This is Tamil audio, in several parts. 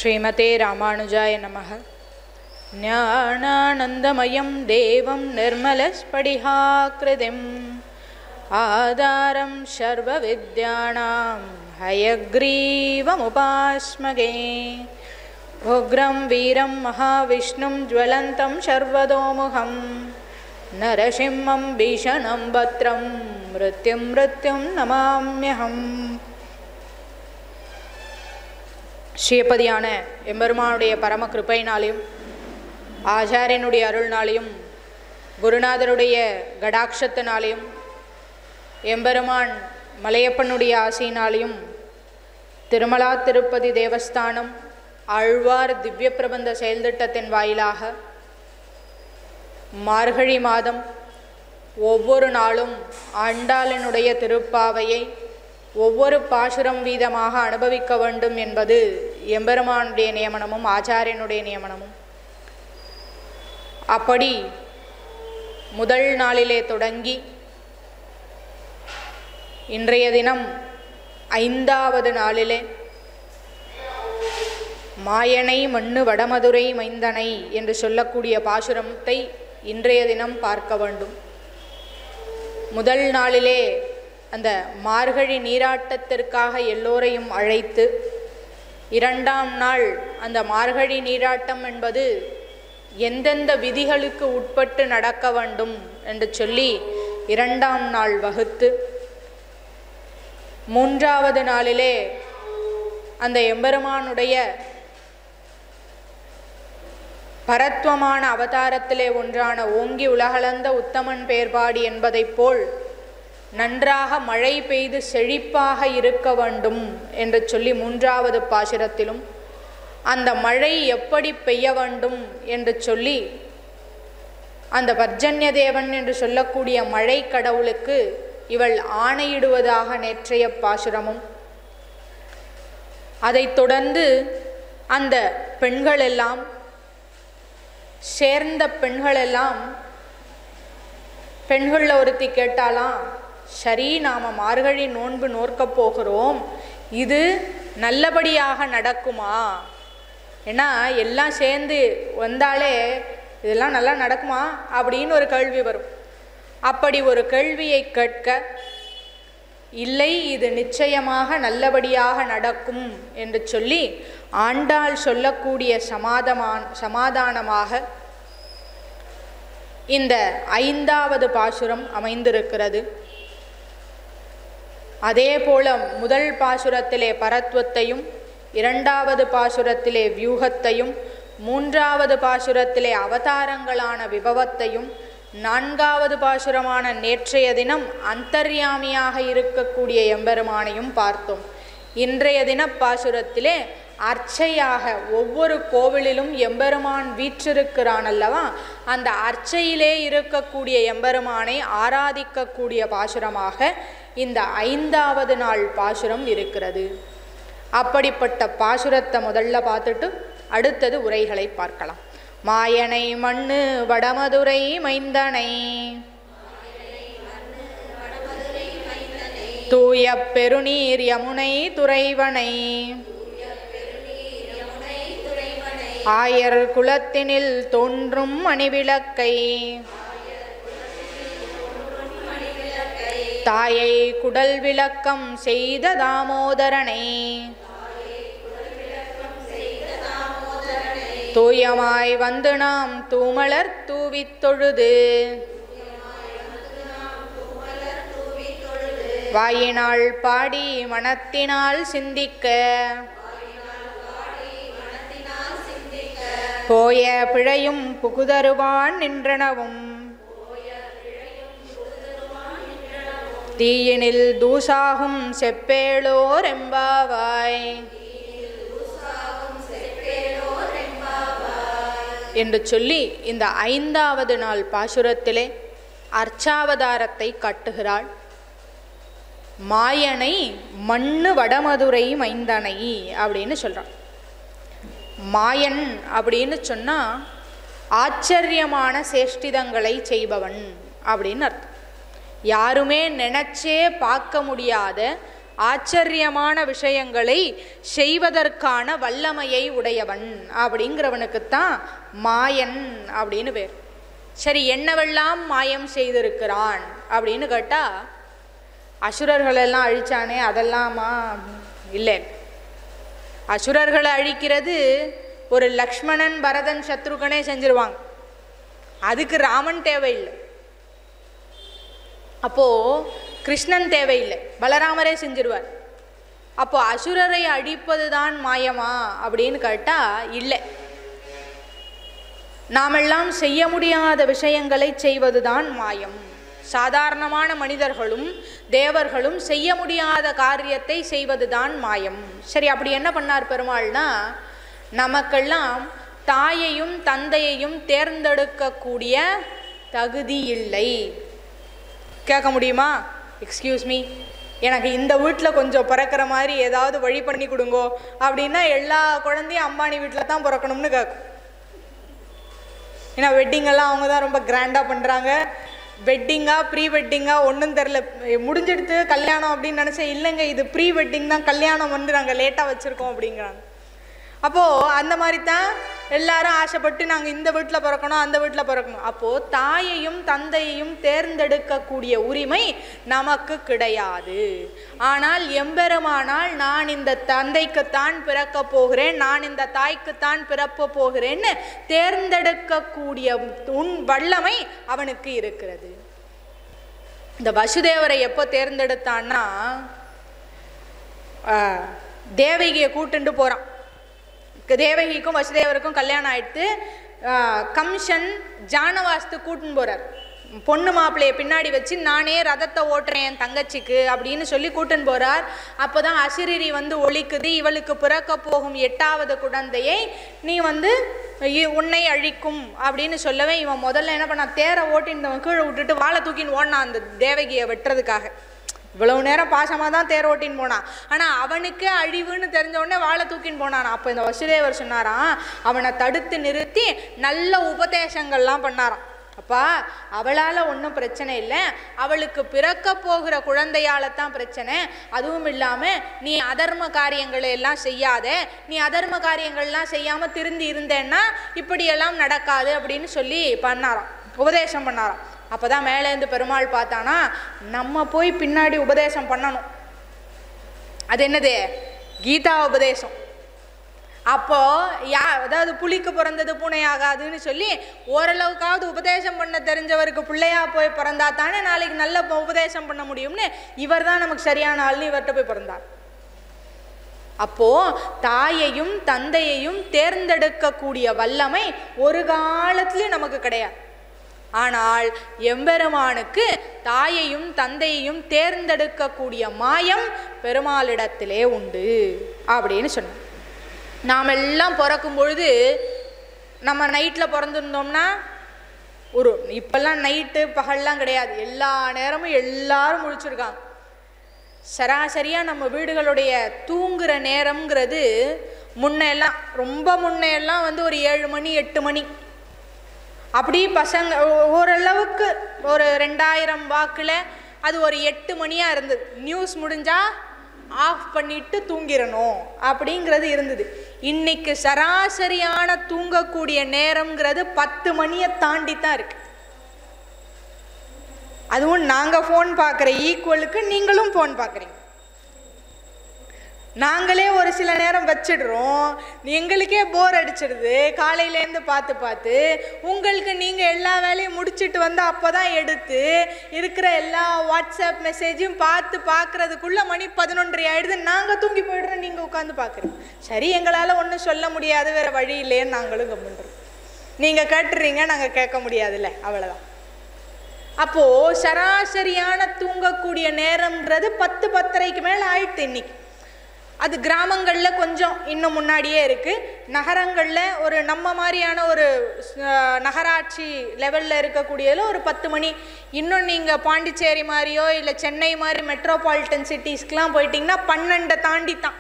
श्रीमते रामानुजाय नमः। ज्ञानानन्दमयं देवं निर्मलस्फटिकाकृतिम् आधारं सर्वविद्यानां हयग्रीवमुपास्महे। उग्रं वीरं महाविष्णुं ज्वलन्तं सर्वतोमुखं नरसिंहं भीषणं भद्रं मृत्युं नमाम्यहम्. ஸ்ரீபதியான எம்பெருமானுடைய பரம கிருபையினாலையும் ஆச்சாரியனுடைய அருள்னாலையும் குருநாதருடைய கடாட்சத்தினாலையும் எம்பெருமான் மலையப்பனுடைய ஆசையினாலையும் திருமலா திருப்பதி தேவஸ்தானம் ஆழ்வார் திவ்ய பிரபந்த செயல்திட்டத்தின் வாயிலாக மார்கழி மாதம் ஒவ்வொரு நாளும் ஆண்டாளினுடைய திருப்பாவையை ஒவ்வொரு பாசுரம் வீதமாக அனுபவிக்க வேண்டும் என்பது எம்பெருமானுடைய நியமனமும் ஆச்சாரியனுடைய நியமனமும். அப்படி முதல் நாளிலே தொடங்கி இன்றைய தினம் 5வது நாளிலே மாயனை மண்ணு வடமதுரை மைந்தனை என்று சொல்லக்கூடிய பாசுரத்தை இன்றைய தினம் பார்க்க வேண்டும். முதல் நாளிலே அந்த மார்கழி நீராட்டத்திற்காக எல்லோரையும் அழைத்து, 2ஆம் நாள் அந்த மார்கழி நீராட்டம் என்பது எந்தெந்த விதிகளுக்கு உட்பட்டு நடக்க வேண்டும் என்று சொல்லி 2ஆம் நாள் வகுத்து, 3வது நாளிலே அந்த எம்பெருமானுடைய பரத்வமான அவதாரத்திலே ஒன்றான ஓங்கி உலகளந்த உத்தமன் பேர்பாடி என்பதைப் போல் நன்றாக மழை பெய்து செழிப்பாக இருக்க வேண்டும் என்று சொல்லி 3வது பாசுரத்திலும் அந்த மழை எப்படி பெய்ய வேண்டும் என்று சொல்லி அந்த பர்ஜன்ய தேவன் என்று சொல்லக்கூடிய மழை கடவுளுக்கு இவள் ஆணையிடுவதாக நேற்றைய பாசுரமும், அதைத் தொடர்ந்து அந்த பெண்களெல்லாம் சேர்ந்த பெண்களெல்லாம் பெண்களில் ஒருத்தி கேட்டாலாம், சரி நாம் மார்கழி நோன்பு நோற்கப் போகிறோம், இது நல்லபடியாக நடக்குமா? ஏன்னா எல்லாம் சேர்ந்து வந்தாலே இதெல்லாம் நல்லா நடக்குமா அப்படின்னு ஒரு கேள்வி வரும். அப்படி ஒரு கேள்வியை கேட்க, இல்லை இது நிச்சயமாக நல்லபடியாக நடக்கும் என்று சொல்லி ஆண்டாள் சொல்லக்கூடிய சமாதானமாக இந்த 5வது பாசுரம் அமைந்திருக்கிறது. அதே போல முதல் பாசுரத்திலே பரத்வத்தையும், 2வது பாசுரத்திலே வியூகத்தையும், 3வது பாசுரத்திலே அவதாரங்களான விபவத்தையும், 4வது பாசுரமான நேற்றைய தினம் அந்தர்யாமியாக இருக்கக்கூடிய எம்பெருமானையும் பார்த்தோம். இன்றைய தின பாசுரத்திலே அர்ச்சையாக ஒவ்வொரு கோவிலிலும் எம்பெருமான் வீற்றிருக்கிறான் அல்லவா, அந்த அர்ச்சையிலே இருக்கக்கூடிய எம்பெருமானை ஆராதிக்கக்கூடிய பாசுரமாக இந்த 5வது நாள் பாசுரம் இருக்கிறது. அப்படிப்பட்ட பாசுரத்தை முதல்ல பார்த்துட்டு அடுத்தது உரைகளை பார்க்கலாம். மாயனை மண்ணு வடமதுரை மைந்தனை தூய பெருநீர் யமுனை துறைவனை ஆயர் குலத்தினில் தோன்றும் மணிவிளக்கை தாயை குடல் விளக்கம் செய்த தாமோதரனை தூயமாய் வந்து நாம் தூமலர் தூவித் தொழுது வாயினால் பாடி மனத்தினால் சிந்திக்க போய பிழையும் புகுதருவான் நின்றனவும் தீயினில் தூசாகும் செப்பேளோர் எம்பாவாய் என்று சொல்லி இந்த 5வது நாள் பாசுரத்திலே அர்ச்சாவதாரத்தை காட்டுகிறாள். மாயனை மண்ணு வடமதுரை மைந்தனை அப்படின்னு சொல்றான். மாயன் அப்படின்னு சொன்னா ஆச்சரியமான சேஷ்டிதங்களை செய்பவன் அப்படின்னு அர்த்தம். யாருமே நினைச்சே பார்க்க முடியாத ஆச்சரியமான விஷயங்களை செய்வதற்கான வல்லமையை உடையவன் அப்படிங்கிறவனுக்குத்தான் மாயன் அப்படின்னு பேர். சரி, என்னவெல்லாம் மாயம் செய்திருக்கிறான் அப்படின்னு கேட்டா, அசுரர்களெல்லாம் அழிச்சானே அதெல்லாமா? இல்லை. அசுரர்களை அழிக்கிறது ஒரு லக்ஷ்மணன் பரதன் சத்ருகனே செஞ்சிருவாங்க, அதுக்கு ராமன் தேவையில்லை. அப்போ கிருஷ்ணன் தேவையில்லை, பலராமரே செஞ்சிருவார். அப்போ அசுரரை அழிப்பது தான் மாயமா அப்படின்னு கேட்டா இல்லை. நாமெல்லாம் செய்ய முடியாத விஷயங்களை செய்வதுதான் மாயம். சாதாரணமான மனிதர்களும் தேவர்களும் செய்ய முடியாத காரியத்தை செய்வதுதான் மாயம். சரி, அப்படி என்ன பண்ணார் பெருமாள்னா, நமக்கெல்லாம் தாயையும் தந்தையையும் தேர்ந்தெடுக்கக்கூடிய தகுதி இல்லை. கேட்க முடியுமா? எக்ஸ்கியூஸ் மீ, எனக்கு இந்த வீட்டில் கொஞ்சம் பிறக்கிற மாதிரி ஏதாவது வழி பண்ணி கொடுங்கோ அப்படின்னா எல்லா குழந்தையும் அம்பானி வீட்டில் தான் பிறக்கணும்னு கேட்கும். ஏன்னா வெட்டிங்கெல்லாம் அவங்க தான் ரொம்ப கிராண்டாக பண்ணுறாங்க. வெட்டிங்கா ப்ரீ வெட்டிங்கா ஒன்றும் தெரில, முடிஞ்செடுத்து கல்யாணம் அப்படின்னு நினச்சேன். இல்லைங்க, இது ப்ரீ வெட்டிங் தான், கல்யாணம் வந்து நாங்கள் லேட்டாக வச்சுருக்கோம் அப்படிங்கிறாங்க. அப்போது அந்த மாதிரி தான் எல்லாரும் ஆசைப்பட்டு நாங்கள் இந்த வீட்டில் பிறக்கணும் அந்த வீட்டில் பிறக்கணும். அப்போது தாயையும் தந்தையையும் தேர்ந்தெடுக்கக்கூடிய உரிமை நமக்கு கிடையாது. ஆனால் எம்பெருமானால் நான் இந்த தந்தைக்குத்தான் பிறக்க போகிறேன், நான் இந்த தாய்க்குத்தான் பிறப்ப போகிறேன்னு தேர்ந்தெடுக்கக்கூடிய வல்லமை அவனுக்கு இருக்கிறது. இந்த வசுதேவரை எப்போ தேர்ந்தெடுத்தான்னா, தேவகியை கூட்டுண்டு போகிறான். தேவகிக்கும் வசுதேவருக்கும் கல்யாணம் ஆயிடுத்து. கம்சன் ஜானவாஸ்து கூட்டுன்னு போறார். பொண்ணு மாப்பிள்ளைய பின்னாடி வச்சு நானே ரதத்தை ஓட்டுறேன் என் தங்கச்சிக்கு அப்படின்னு சொல்லி கூட்டுன்னு போறார். அப்போதான் அசிரிரி வந்து ஒழிக்குது, இவளுக்கு பிறக்க போகும் 8வது குழந்தையை நீ வந்து உன்னை அழிக்கும் அப்படின்னு சொல்லவே இவன் முதல்ல என்ன பண்ணா, தேரை ஓட்டின்னு கீழே விட்டுட்டு வாழை தூக்கின்னு ஓடினான் அந்த தேவகியை வெட்டுறதுக்காக. இவ்வளவு நேரம் பாசமாக தான் தேர் ஓட்டின்னு போனான், ஆனால் அவனுக்கே அழிவுன்னு தெரிஞ்ச உடனே வாழை தூக்கின்னு போனான். அப்போ இந்த வசுதேவர் சொன்னாராம், அவனை தடுத்து நிறுத்தி நல்ல உபதேசங்கள்லாம் பண்ணாராம். அப்பா, அவளால் ஒன்றும் பிரச்சனை இல்லை, அவளுக்கு பிறக்க போகிற குழந்தையால தான் பிரச்சனை. அதுவும் இல்லாமல் நீ அதர்ம காரியங்களை எல்லாம் செய்யாத, நீ அதர்ம காரியங்கள்லாம் செய்யாமல் திருந்தி இருந்தேன்னா இப்படியெல்லாம் நடக்காது அப்படின்னு சொல்லி பண்ணாராம், உபதேசம் பண்ணாராம். அப்போ தான் மேலேருந்து பெருமாள் பார்த்தானா, நம்ம போய் பின்னாடி உபதேசம் பண்ணணும். அது என்னது? கீதா உபதேசம். அப்போ அதாவது புலிக்கு பிறந்தது பூனை ஆகாதுன்னு சொல்லி ஓரளவுக்காவது உபதேசம் பண்ண தெரிஞ்சவருக்கு பிள்ளையா போய் பிறந்தா தானே நாளைக்கு நல்ல உபதேசம் பண்ண முடியும்னு இவர் தான் நமக்கு சரியான ஆள்னு இவர்கிட்ட போய் பிறந்தார். அப்போ தாயையும் தந்தையையும் தேர்ந்தெடுக்கக்கூடிய வல்லமை ஒரு காலத்திலும் நமக்கு கிடையாது. ஆனால் எம்பெருமானுக்கு தாயையும் தந்தையையும் தேர்ந்தெடுக்கக்கூடிய மாயம் பெருமாளிடத்திலே உண்டு அப்படின்னு சொன்னோம். நாம் எல்லாம் பிறக்கும் பொழுது நம்ம நைட்டில் பிறந்திருந்தோம்னா இப்பெல்லாம் நைட்டு பகல்லாம் கிடையாது, எல்லா நேரமும் எல்லாரும் முழிச்சிருக்காங்க. சராசரியாக நம்ம வீடுகளுடைய தூங்குகிற நேரம்ங்கிறது முன்னையெல்லாம் ரொம்ப முன்னையெல்லாம் வந்து ஒரு 7 மணி 8 மணி அப்படி பசங்க ஓரளவுக்கு ஒரு 2000 வாக்கில் அது ஒரு 8 மணியாக இருந்தது. நியூஸ் முடிஞ்சால் ஆஃப் பண்ணிட்டு தூங்கிடணும் அப்படிங்கிறது இருந்தது. இன்னைக்கு சராசரியான தூங்கக்கூடிய நேரம்ங்கிறது 10 மணியை தாண்டி தான் இருக்கு. அதுவும் நாங்கள் ஃபோன் பார்க்குற ஈக்குவலுக்கு நீங்களும் ஃபோன் பார்க்குறீங்க. நாங்களே ஒரு சில நேரம் வச்சிடுறோம், எங்களுக்கே போர் அடிச்சிடுது காலையிலேருந்து பார்த்து பார்த்து. உங்களுக்கு நீங்கள் எல்லா வேலையும் முடிச்சுட்டு வந்து அப்போ தான் எடுத்து இருக்கிற எல்லா வாட்ஸ்அப் மெசேஜையும் பார்க்குறதுக்குள்ளே மணி 11:30 ஆகிடுது. நாங்கள் தூங்கி போய்டுறோம், நீங்கள் உட்காந்து பார்க்குறீங்க. சரி, எங்களால் ஒன்றும் சொல்ல முடியாது, வேறு வழி இல்லைன்னு நாங்களும் கம்முன்றோம். நீங்கள் கேட்டுறீங்க, நாங்கள் கேட்க முடியாதுல்ல, அவ்வளோதான். அப்போது சராசரியான தூங்கக்கூடிய நேரம்ன்றது 10-10:30க்கு மேலே ஆயிடுது இன்னைக்கு. அது கிராமங்களில் கொஞ்சம் இன்னும் முன்னாடியே இருக்குது. நகரங்களில் ஒரு நம்ம மாதிரியான ஒரு நகராட்சி லெவலில் இருக்கக்கூடியதில் ஒரு 10 மணி. இன்னும் நீங்கள் பாண்டிச்சேரி மாதிரியோ இல்லை சென்னை மாதிரி மெட்ரோபாலிட்டன் சிட்டிஸ்க்கெலாம் போயிட்டிங்கன்னா 12 தாண்டி தான்.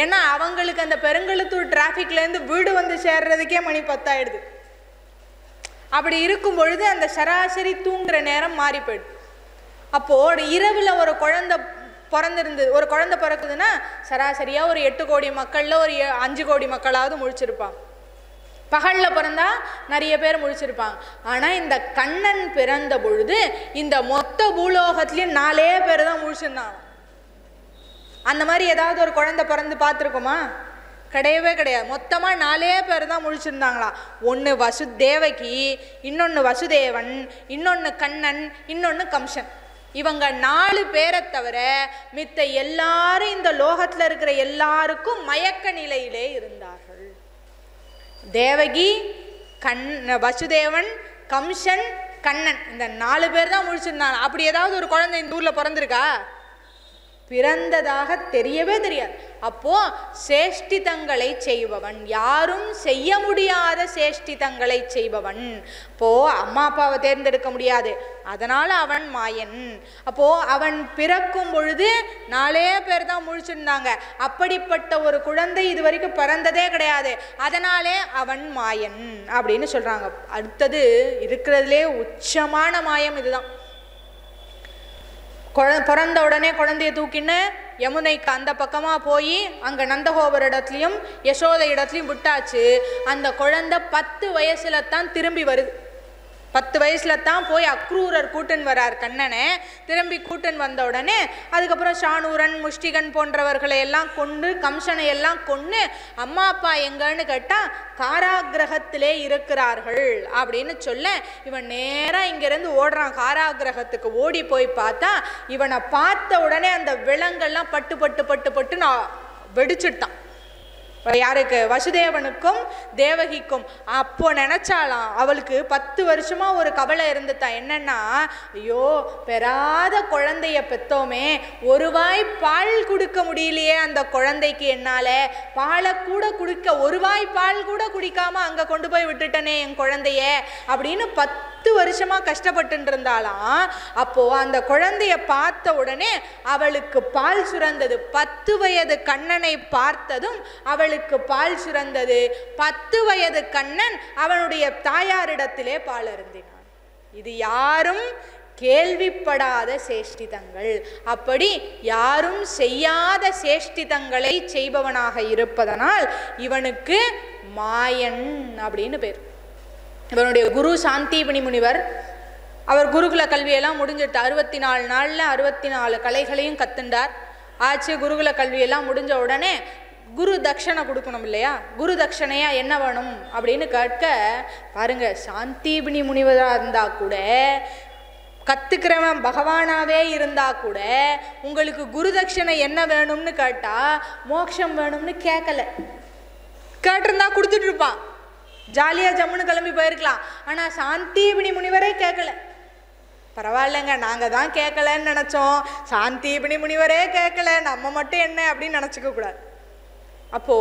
ஏன்னா அவங்களுக்கு அந்த பெருங்கழுத்தூர் டிராஃபிக்லேருந்து வீடு வந்து சேர்றதுக்கே மணி 10 ஆகிடுது. அப்படி இருக்கும் பொழுது அந்த சராசரி தூங்குகிற நேரம் மாறி போயிடுது. அப்போது இரவில் ஒரு குழந்தை பிறந்திருந்தது. ஒரு குழந்தை பிறக்குதுன்னா சராசரியாக ஒரு 8 கோடி மக்களில் ஒரு 5 கோடி மக்களாவது முழிச்சிருப்பாங்க. பகலில் பிறந்தா நிறைய பேர் முழிச்சிருப்பாங்க. ஆனால் இந்த கண்ணன் பிறந்த பொழுது இந்த மொத்த பூலோகத்துலேயும் 4 பேர் தான் முழிச்சிருந்தாங்க. அந்த மாதிரி ஏதாவது ஒரு குழந்தை பிறந்து பார்த்துருக்கோமா? கிடையவே கிடையாது. மொத்தமாக 4 பேர் தான் முழிச்சிருந்தாங்களா. ஒன்று தேவகி, இன்னொன்று வசுதேவன், இன்னொன்று கண்ணன், இன்னொன்று கம்சன். இவங்க 4 பேரை தவிர மித்த எல்லாரும் இந்த லோகத்தில் இருக்கிற எல்லாருக்கும் மயக்க நிலையிலே இருந்தார்கள். தேவகி, வசுதேவன், கம்சன், கண்ணன், இந்த 4 பேர் தான் முழிச்சிருந்தாங்க. அப்படி ஏதாவது ஒரு குழந்தை இந்த ஊரில் பிறந்திருக்கா? பிறந்ததாக தெரியவே தெரியாது. அப்போ சேஷ்டிதங்களை செய்பவன், யாரும் செய்ய முடியாத சேஷ்டிதங்களை செய்பவன். அப்போ அம்மா அப்பாவை தேர்ந்தெடுக்க முடியாது, அதனால அவன் மாயன். அப்போ அவன் பிறக்கும் பொழுது 4 பேர் தான் முழிச்சிருந்தாங்க. அப்படிப்பட்ட ஒரு குழந்தை இது வரைக்கும் பிறந்ததே கிடையாது, அதனாலே அவன் மாயன் அப்படின்னு சொல்றாங்க. அடுத்தது இருக்கிறதுலே உச்சமான மாயம் இதுதான். பிறந்த உடனே குழந்தைய தூக்கின்னு யமுனைக்கு அந்த பக்கமாக போய் அங்கே நந்தகோபுர இடத்துலையும் யசோதை இடத்துலையும் விட்டாச்சு. அந்த குழந்தை 10 வயசுல தான் திரும்பி வருது. 10 வயசுல தான் போய் அக்ரூரர் கூட்டன் வரார் கண்ணனை. திரும்பி கூட்டன் வந்த உடனே அதுக்கப்புறம் சாணூரன், முஷ்டிகன் போன்றவர்களை எல்லாம் கொண்டு, கம்சனை எல்லாம் கொண்டு, அம்மா அப்பா எங்கன்னு கேட்டால் காராகிரகத்திலே இருக்கிறார்கள் அப்படின்னு சொல்ல இவன் நேராக இங்கேருந்து ஓடுறான். காராகிரகத்துக்கு ஓடி போய் பார்த்தா இவனை பார்த்த உடனே அந்த விலங்கெல்லாம் பட்டு பட்டு பட்டு பட்டு நான் வெடிச்சுட்டான். யாருக்கு? வசுதேவனுக்கும் தேவகிக்கும். அப்போ நினைச்சாலாம் அவளுக்கு 10 வருஷமா ஒரு கவலை இருந்துட்டான். என்னன்னா, ஐயோ பெறாத குழந்தைய பெத்தோமே, ஒரு வாய் பால் கொடுக்க முடியலையே அந்த குழந்தைக்கு, என்னால பாலை கூட குடிக்க, ஒரு வாய் பால் கூட குடிக்காம அங்க கொண்டு போய் விட்டுட்டனே என் குழந்தைய அப்படின்னு 10 வருஷமா கஷ்டப்பட்டு இருந்தாலாம். அப்போ அந்த குழந்தைய பார்த்த உடனே அவளுக்கு பால் சுரந்தது. 10 வயது கண்ணனை பார்த்ததும் அவளுக்கு பால் சுரந்தது. 10 வயது கண்ணன் அவனுடைய தாயாரிடத்திலே பால் அருந்தினான். இது யாரும் கேள்விப்படாத சேஷ்டிதங்கள். அப்படி யாரும் செய்யாத சேஷ்டிதங்களை செய்பவனாக இருப்பதனால் இவனுக்கு மாயன் அப்படின்னு பேர். இவனுடைய குரு சாந்தீபனி முனிவர். அவர் குருகுல கல்வியெல்லாம் முடிஞ்சிட்டு 64 நாளில் 64 கலைகளையும் கத்துண்டார். ஆச்சு. குருகுல கல்வியெல்லாம் முடிஞ்ச உடனே குரு தட்சணை கொடுக்கணும் இல்லையா? குரு தட்சணையா என்ன வேணும் அப்படின்னு கேட்க, பாருங்க, சாந்தீபனி முனிவராக இருந்தா கூட, கத்துக்கிறவன் பகவானாவே இருந்தா கூட, உங்களுக்கு குரு தட்சணை என்ன வேணும்னு கேட்டா மோட்சம் வேணும்னு கேட்கல. கேட்டிருந்தா கொடுத்துட்டு இருப்பான், ஜாலியா ஜம்முன்னு கிளம்பி போயிருக்கலாம். ஆனா சாந்தீபனி முனிவரே கேட்கல. பரவாயில்லைங்க, நாங்க தான் கேட்கலன்னு நினைச்சோம், சாந்தீபனி முனிவரே கேட்கல, நம்ம மட்டும் என்ன அப்படின்னு நினைச்சுக்க கூடாது. அப்போ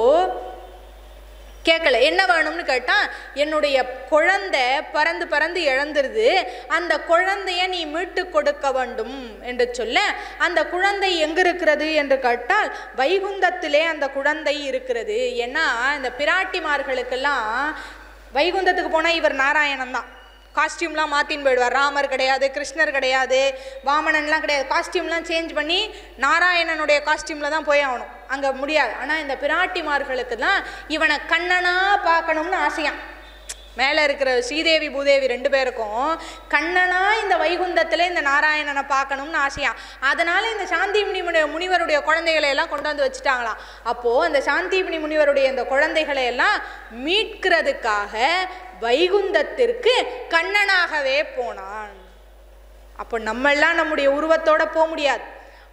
கேட்கல. என்ன வேணும்னு கேட்டா, என்னுடைய குழந்தை பறந்து பறந்து இழந்துருது, அந்த குழந்தைய நீ மீட்டு கொடுக்க வேண்டும் என்று சொல்ல, அந்த குழந்தை எங்க இருக்கிறது என்று கேட்டால் வைகுந்தத்திலே அந்த குழந்தை இருக்கிறது. ஏன்னா இந்த பிராட்டிமார்களுக்கெல்லாம் வைகுந்தத்துக்கு போனால் இவர் நாராயணன் தான். காஸ்டியூம்லாம் மாற்றின்னு போயிடுவார். ராமர் கிடையாது, கிருஷ்ணர் கிடையாது, வாமனன்லாம் கிடையாது. காஸ்டியூம்லாம் சேஞ்ச் பண்ணி நாராயணனுடைய காஸ்டியூமில் தான் போய் ஆகணும், அங்கே முடியாது. ஆனால் இந்த பிராட்டிமார்களுக்கு தான் இவனை கண்ணனா பார்க்கணும்னு ஆசையான். மேலே இருக்கிற ஸ்ரீதேவி பூதேவி 2 பேருக்கும் கண்ணனா இந்த வைகுந்தத்தில் இந்த நாராயணனை பார்க்கணும்னு ஆசையான். அதனால இந்த சாந்தீபனி முனிவருடைய குழந்தைகளை எல்லாம் கொண்டு வந்து வச்சுட்டாங்களாம். அப்போது அந்த சாந்தீபனி முனிவருடைய இந்த குழந்தைகளை எல்லாம் மீட்கிறதுக்காக வைகுந்தத்திற்கு கண்ணனாகவே போனான். அப்போ நம்மெல்லாம் நம்முடைய உருவத்தோட போக முடியாது.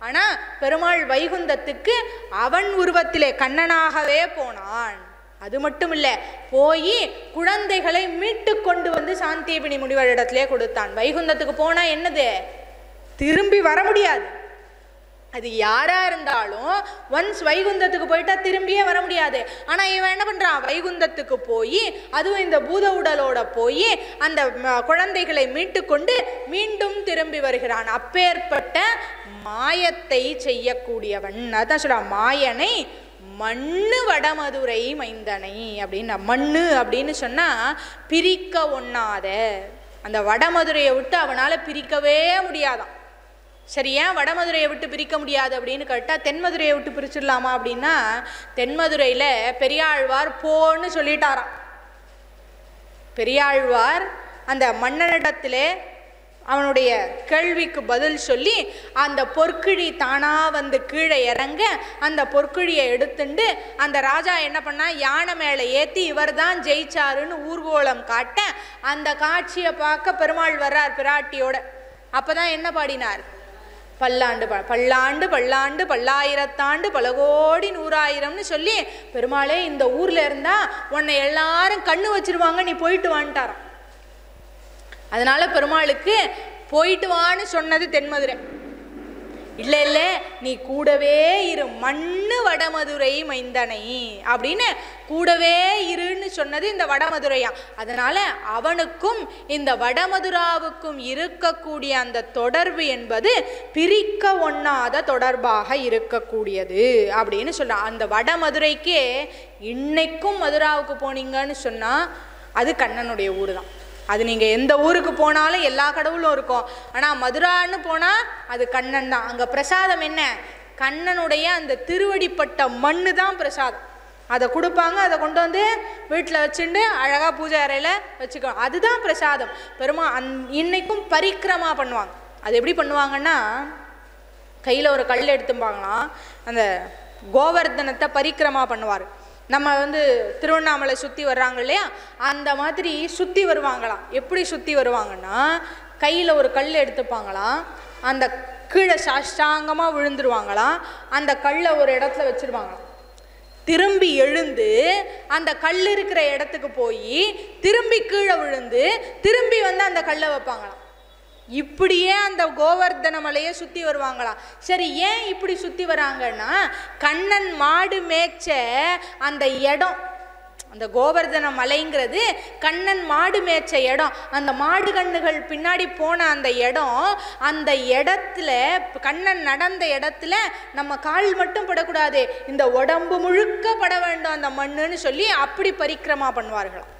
ஆனால் பெருமாள் வைகுந்தத்துக்கு அவன் உருவத்திலே கண்ணனாகவே போனான். அது மட்டும் இல்லை, போய் குழந்தைகளை மீட்டு கொண்டு வந்து சாந்தீபனி முனிவரிடத்திலே கொடுத்தான். வைகுந்தத்துக்கு போனால் என்னது, திரும்பி வர முடியாது. அது யாரா இருந்தாலும் ஒன்ஸ் வைகுந்தத்துக்கு போயிட்டா திரும்பியே வர முடியாது. ஆனா இவன் என்ன பண்றான், வைகுந்தத்துக்கு போய், அதுவும் இந்த பூத உடலோட போய் அந்த குழந்தைகளை மீட்டு கொண்டு மீண்டும் திரும்பி வருகிறான். அப்பேற்பட்ட மாயத்தை செய்யக்கூடியவன். அதான் சொல்றான், மாயனை மண்ணு வடமதுரை மைந்தனை அப்படின்னா. மண்ணு அப்படின்னு சொன்னா பிரிக்க ஒண்ணாத, அந்த வடமதுரையை விட்டு அவனால பிரிக்கவே முடியாதான். சரி, ஏன் வடமதுரையை விட்டு பிரிக்க முடியாது அப்படின்னு கேட்டால் தென்மதுரையை விட்டு பிரிச்சிடலாமா அப்படின்னா, தென்மதுரையில் பெரியாழ்வார் போன்னு சொல்லிட்டாராம். பெரியாழ்வார் அந்த மன்னனிடத்திலே அவனுடைய கேள்விக்கு பதில் சொல்லி அந்த பொற்கிழி தானா வந்து கீழே இறங்க அந்த பொற்கிழியை எடுத்துண்டு அந்த ராஜா என்ன பண்ணா, யானை மேலே ஏற்றி இவர் தான் ஜெயிச்சாருன்னு ஊர்வலம் காட்ட அந்த காட்சியை பார்க்க பெருமாள் வர்றார் பிராட்டியோட. அப்போதான் என்ன பாடினார்? பல்லாண்டு பல்லாண்டு பல்லாண்டு பல்லாயிரத்தாண்டு பல கோடி நூறாயிரம்னு சொல்லி, பெருமாளே இந்த ஊர்ல இருந்தா உன்னை எல்லாரும் கண்ணு வச்சிருவாங்க, நீ போயிட்டு வான்ட்டாராம். அதனால பெருமாளுக்கு போயிட்டு வான்னு சொன்னது தென்மதுரை. இல்லை இல்லை, நீ கூடவே இரு, மண்ணு வடமதுரை மைந்தனை அப்படின்னு கூடவே இருன்னு சொன்னது இந்த வடமதுரையா. அதனால அவனுக்கும் இந்த வடமதுராவுக்கும் இருக்கக்கூடிய அந்த தொடர்பு என்பது பிரிக்க ஒண்ணாத தொடர்பாக இருக்கக்கூடியது அப்படின்னு சொல்றான். அந்த வடமதுரைக்கே இன்னைக்கும் மதுராவுக்கு போனீங்கன்னு சொன்னா அது கண்ணனுடைய ஊர் தான். அது நீங்கள் எந்த ஊருக்கு போனாலும் எல்லா கடவுளும் இருக்கும். ஆனால் மதுரான்னு போனால் அது கண்ணன் தான். அங்கே பிரசாதம் என்ன? கண்ணனுடைய அந்த திருவடிப்பட்ட மண்ணு தான் பிரசாதம். அதை கொடுப்பாங்க, அதை கொண்டு வந்து வீட்டில் வச்சுட்டு அழகாக பூஜை அறையில் வச்சுக்கோ, அதுதான் பிரசாதம். இன்னைக்கும் பரிக்கிரமா பண்ணுவாங்க. அது எப்படி பண்ணுவாங்கன்னா, கையில் ஒரு கல் எடுத்துப்பாங்களாம், அந்த கோவர்தனத்தை பரிக்கிரமா பண்ணுவார். நம்ம வந்து திருவண்ணாமலை சுற்றி வர்றாங்க இல்லையா, அந்த மாதிரி சுற்றி வருவாங்களாம். எப்படி சுற்றி வருவாங்கன்னா, கையில் ஒரு கல் எடுத்துப்பாங்களாம், அந்த கீழே சாஷ்டாங்கமாக விழுந்துருவாங்களாம், அந்த கல்லை ஒரு இடத்துல வச்சுருவாங்களாம். திரும்பி எழுந்து அந்த கல் இருக்கிற இடத்துக்கு போய் திரும்பி கீழே விழுந்து திரும்பி வந்து அந்த கல்லை வைப்பாங்களாம். இப்படியே அந்த கோவர்தன மலையை சுற்றி வருவாங்களாம். சரி, ஏன் இப்படி சுற்றி வராங்கன்னா, கண்ணன் மாடு மேய்ச்ச அந்த இடம், அந்த கோவர்தன மலைங்கிறது கண்ணன் மாடு மேய்ச்ச இடம். அந்த மாடு கண்ணுகள் பின்னாடி போன அந்த இடம், அந்த இடத்துல கண்ணன் நடந்த இடத்துல நம்ம கால் மட்டும் படக்கூடாது, இந்த உடம்பு முழுக்க பட வேண்டும் அந்த மண்ணுன்னு சொல்லி அப்படி பரிக்கிரமா பண்ணுவார்களாம்.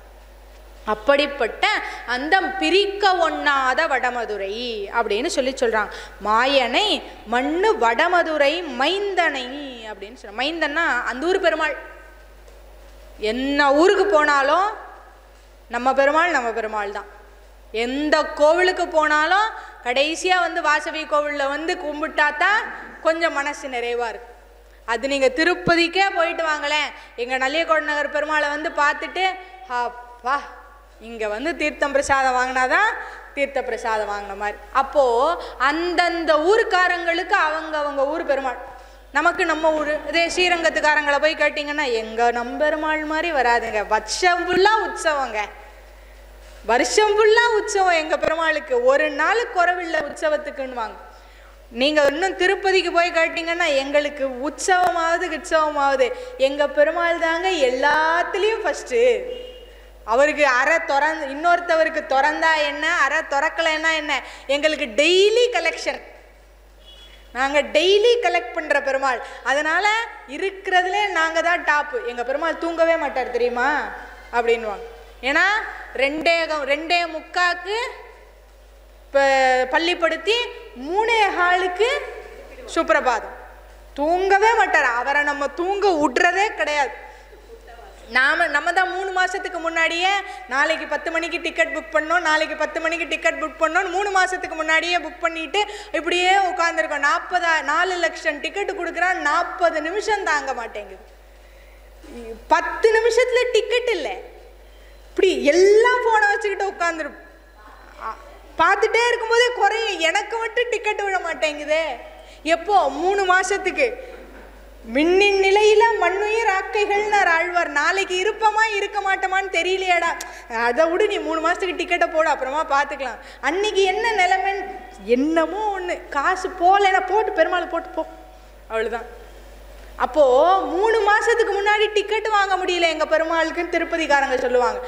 அப்படிப்பட்ட அந்த பிரிக்க ஒண்ணாத வடமதுரை அப்படின்னு சொல்றாங்க. மாயனை மண்ணு வடமதுரை மைந்தனை அப்படின்னு சொல்ற. மைந்தன்னா அந்த ஊர் பெருமாள். என்ன ஊருக்கு போனாலும் நம்ம பெருமாள் தான். எந்த கோவிலுக்கு போனாலும் கடைசியாக வந்து வாசவி கோவிலில் வந்து கும்பிட்டாதான் கொஞ்சம் மனசு நிறைவாக இருக்கு. அது நீங்கள் திருப்பதிக்கே போயிட்டு வாங்களேன், எங்கள் நல்லியக்கோட்டை நகர் பெருமாளை வந்து பார்த்துட்டு வா, இங்கே வந்து தீர்த்தம் பிரசாதம் வாங்கினாதான் தீர்த்த பிரசாதம் வாங்கின மாதிரி. அப்போது அந்தந்த ஊருக்காரங்களுக்கு அவங்க ஊர் பெருமாள். நமக்கு நம்ம ஊர். இதே ஸ்ரீரங்கத்துக்காரங்களை போய் கேட்டிங்கன்னா எங்கள் நம்ம பெருமாள் மாதிரி வராதுங்க, வருஷம் ஃபுல்லாக உற்சவங்க, வருஷம் ஃபுல்லாக உற்சவம் எங்கள் பெருமாளுக்கு, ஒரு நாள் குறவில்லை உற்சவத்துக்குன்னு. நீங்கள் இன்னும் திருப்பதிக்கு போய் கேட்டிங்கன்னா எங்களுக்கு உற்சவமாவது எங்கள் பெருமாள் தாங்க எல்லாத்துலேயும் ஃபஸ்ட்டு. அவருக்கு அறை திறந்து இன்னொருத்தவருக்கு திறந்தா என்ன, அறை திறக்கலைன்னா என்ன, எங்களுக்கு டெய்லி கலெக்ஷன், நாங்கள் டெய்லி கலெக்ட் பண்ணுற பெருமாள். அதனால் இருக்கிறதுலே நாங்கள் தான் டாப்பு. எங்கள் பெருமாள் தூங்கவே மாட்டார் தெரியுமா அப்படின்வாங்க. ஏன்னா 2:45 இப்போ பள்ளிப்படுத்தி 3:15 சுப்பிரபாதம். தூங்கவே மாட்டார். அவரை நம்ம தூங்க விட்றதே கிடையாது. நம்ம தான் 3 மாதத்துக்கு முன்னாடியே நாளைக்கு 10 மணிக்கு டிக்கெட் புக் பண்ணோம், நாளைக்கு 10 மணிக்கு டிக்கெட் புக் பண்ணோன்னு 3 மாதத்துக்கு முன்னாடியே புக் பண்ணிட்டு இப்படியே உட்காந்துருக்கோம். 4 லட்சம் டிக்கெட்டு கொடுக்குறான், 40 நிமிஷம் தாங்க மாட்டேங்குது. 10 நிமிஷத்தில் டிக்கெட் இல்லை. இப்படி எல்லாம் ஃபோனை வச்சுக்கிட்டு உட்காந்துருப்போம். பார்த்துட்டே இருக்கும்போதே குறையும். எனக்கு மட்டும் டிக்கெட் விட மாட்டேங்குதே. எப்போ? 3 மாதத்துக்கு. மின்னின் நிலையில மண்ணுயிர் ஆக்கைகள்னார் ஆழ்வார். நாளைக்கு இருப்போமா இருக்க மாட்டோமான்னு தெரியலையாடா, அதை விடு, நீ 3 மாதத்துக்கு டிக்கெட்டை போடு, அப்புறமா பார்த்துக்கலாம். அன்னைக்கு என்ன நிலைமைன்னு என்னமோ ஒன்று, காசு போகலைன்னா போட்டு பெருமாள் போட்டு போ, அவ்வளோதான். அப்போது 3 மாதத்துக்கு முன்னாடி டிக்கெட்டு வாங்க முடியல எங்கள் பெருமாளுக்குன்னு திருப்பதிக்காரங்க சொல்லுவாங்க.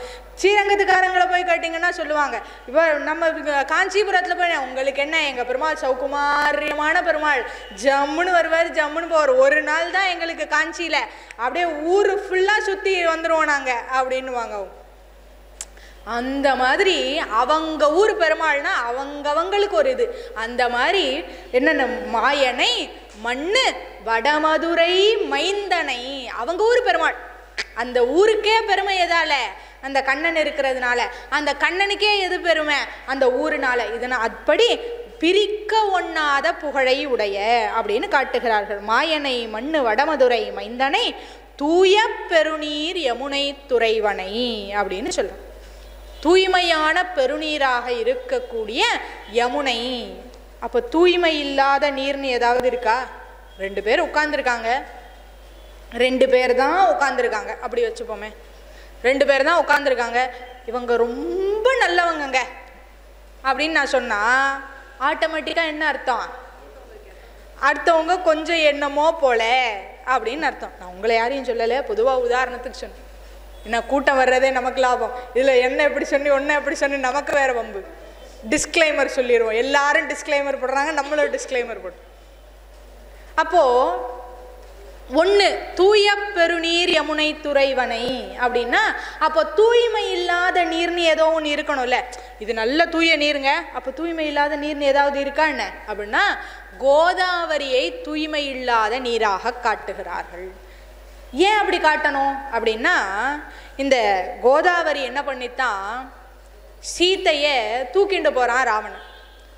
ஸ்ரீரங்கத்துக்காரங்களை போய் கேட்டிங்கன்னா சொல்லுவாங்க, இப்போ நம்ம காஞ்சிபுரத்தில் போய் உங்களுக்கு என்ன, எங்கள் பெருமாள் சௌகுமாரியமான பெருமாள், ஜம்முன்னு வருவார், ஜம்முன்னு போவார், ஒரு நாள் தான் எங்களுக்கு காஞ்சியில், அப்படியே ஊர் ஃபுல்லாக சுற்றி வந்துடுவோம் நாங்கள் அப்படின்னுவாங்க. அந்த மாதிரி அவங்க ஊர் பெருமாள்னா அவங்களுக்கு ஒரு இது. அந்த மாதிரி என்னென்ன மாயனை மண்ணு வடமதுரை மைந்தனை, அவங்க ஊர் பெருமாள். அந்த ஊருக்கே பெருமை எதால? அந்த கண்ணன் இருக்கிறதுனால. அந்த கண்ணனுக்கே எது பெருமை? அந்த ஊருனால. இதனால் அப்படி பிரிக்க ஒண்ணாத புகழை உடைய அப்படின்னு காட்டுகிறார்கள். மாயனை மண்ணு வடமதுரை மைந்தனை தூய பெருநீர் யமுனை துறைவனை அப்படின்னு சொல்றோம். தூய்மையான பெருநீராக இருக்கக்கூடிய யமுனை. அப்போ தூய்மை இல்லாத நீர்னு ஏதாவது இருக்கா? 2 பேர் உட்கார்ந்துருக்காங்க, 2 பேர் தான் உட்கார்ந்துருக்காங்க, அப்படி வச்சுப்போமே. 2 பேர் தான் உட்கார்ந்துருக்காங்க, இவங்க ரொம்ப நல்லவங்கங்க அப்படின்னு நான் சொன்னா ஆட்டோமேட்டிக்காக என்ன அர்த்தம்? அடுத்தவங்க கொஞ்சம் என்னமோ போல அப்படின்னு அர்த்தம். நான் உங்களை யாரையும் சொல்லலை, பொதுவாக உதாரணத்துக்கு சொன்னேன். என்ன கூட்டம் வர்றதே நமக்கு லாபம். இதில் என்ன எப்படி சொல்லி ஒன்று எப்படி சொல்லி நமக்கு வேறு வம்பு. டிஸ்க்ளைமர் சொல்லிடுவோம். எல்லாரும் டிஸ்க்ளைமர் போடுறாங்க, நம்மளும் டிஸ்க்ளைமர் போடுறோம். அப்போது ஒன்று தூய பெருநீர் யமுனை துறைவனை அப்படின்னா, அப்போ தூய்மை இல்லாத நீர்னு ஏதோ ஒன்று இருக்கணும்ல. இது நல்ல தூய நீருங்க, அப்போ தூய்மை இல்லாத நீர்னு ஏதாவது இருக்கா என்ன அப்படின்னா, கோதாவரியை தூய்மை இல்லாத நீராக காட்டுகிறார்கள். ஏன் அப்படி காட்டணும் அப்படின்னா, இந்த கோதாவரி என்ன பண்ணித்தான் சீத்தையை தூக்கிண்டு போகிறான் ராவணன்.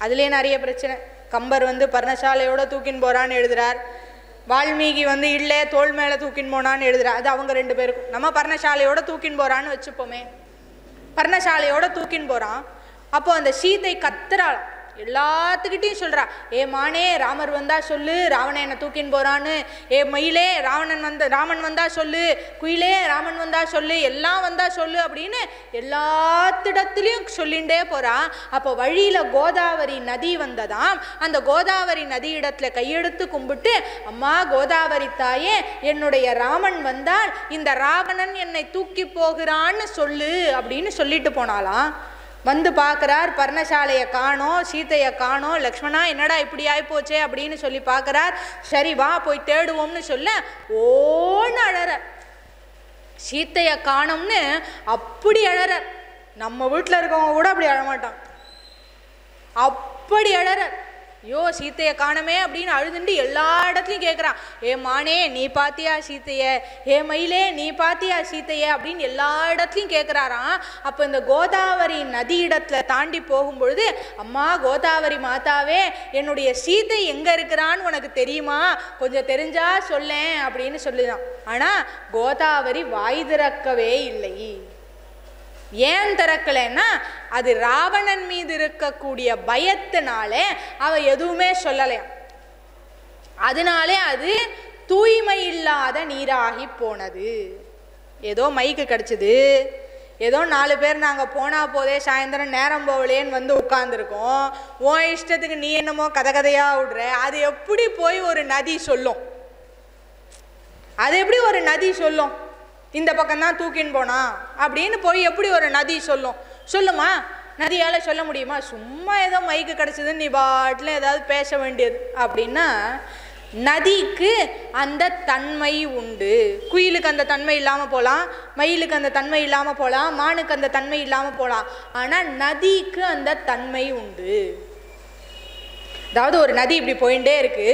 அதுலேயே நிறைய பிரச்சனை. கம்பர் பர்ணசாலையோட தூக்கின்னு போகிறான்னு எழுதுறார். வால்மீகி இல்லை தோல் மேலே தூக்கின்னு போனான்னு எழுதுறார். அது அவங்க 2 பேருக்கும். நம்ம பர்ணசாலையோட தூக்கின்னு போகிறான்னு வச்சுப்போமே. பர்ணசாலையோட தூக்கின்னு போகிறான். அப்போ அந்த சீத்தை கத்துறாள், எல்லாத்துக்கிட்டையும் சொல்கிறா, ஏ மானே ராமர் வந்தா சொல்லு, ராவணன் என்னை தூக்கின்னு போகிறான்னு. ஏ மயிலே ராமன் வந்தா சொல்லு, குயிலே ராமன் வந்தா சொல்லு, எல்லாம் வந்தா சொல்லு அப்படின்னு எல்லாத்திடத்துலையும் சொல்லிகிட்டே போகிறா. அப்போ வழியில் கோதாவரி நதி வந்ததாம். அந்த கோதாவரி நதி இடத்துல கையெடுத்து கும்பிட்டு, அம்மா கோதாவரி தாயே, என்னுடைய ராமன் வந்தால் இந்த ராவணன் என்னை தூக்கி போகிறான்னு சொல்லு அப்படின்னு சொல்லிட்டு போனாலாம். பார்க்குறார், பர்ணசாலையை காணோம், சீத்தையை காணோம். லக்ஷ்மணா என்னடா இப்படி ஆகிப்போச்சே அப்படின்னு சொல்லி பார்க்குறார். சரி வா போய் தேடுவோம்னு சொல்ல ஓன்னு அழறார். சீத்தையை காணோம்னு அப்படி அழறார். நம்ம வீட்டில் இருக்கவங்க கூட அப்படி அழமாட்டான், அப்படி அழறார். ஐயோ சீத்தையை காணமே அப்படின்னு அழுதுண்டு எல்லா இடத்துலையும் கேட்குறான். ஏ மானே நீ பாத்தியா சீத்தைய, ஏ மயிலே நீ பாத்தியா சீத்தைய அப்படின்னு எல்லா இடத்துலையும் கேட்குறாராம். அப்போ இந்த கோதாவரி நதி இடத்துல தாண்டி போகும்பொழுது, அம்மா கோதாவரி மாதாவே, என்னுடைய சீத்தை எங்கே இருக்கிறான்னு உனக்கு தெரியுமா? கொஞ்சம் தெரிஞ்சா சொல்லேன் அப்படின்னு சொல்லிதான். ஆனால் கோதாவரி வாய் திறக்கவே இல்லை. ஏன் திறக்கலைன்னா, அது ராவணன் மீது இருக்கக்கூடிய பயத்தினாலே அவ எதுவுமே சொல்லலையா. அதனாலே அது தூய்மை இல்லாத நீராகி போனது. ஏதோ மைக்கு கிடச்சிது, ஏதோ 4 பேர் நாங்கள் போனால் போதே சாயந்தரம் நேரம் போகலேன்னு உட்காந்துருக்கோம். உன் இஷ்டத்துக்கு நீ என்னமோ கதையாக விடுற. அது எப்படி போய் ஒரு நதி சொல்லும்? அது எப்படி ஒரு நதி சொல்லும்? இந்த பக்கம்தான் தூக்கின்னு போனா அப்படின்னு போய் எப்படி ஒரு நதி சொல்லும்? சொல்லுமா? நதியால் சொல்ல முடியுமா? சும்மா ஏதோ மைக்கு கிடச்சிதுன்னு நீ பாட்டில் ஏதாவது பேச வேண்டியது. அப்படின்னா நதிக்கு அந்த தன்மை உண்டு. குயிலுக்கு அந்த தன்மை இல்லாமல் போகலாம், மயிலுக்கு அந்த தன்மை இல்லாமல் போகலாம், மானுக்கு அந்த தன்மை இல்லாமல் போகலாம். ஆனால் நதிக்கு அந்த தன்மை உண்டு. அதாவது ஒரு நதி இப்படி போயிட்டே இருக்கு,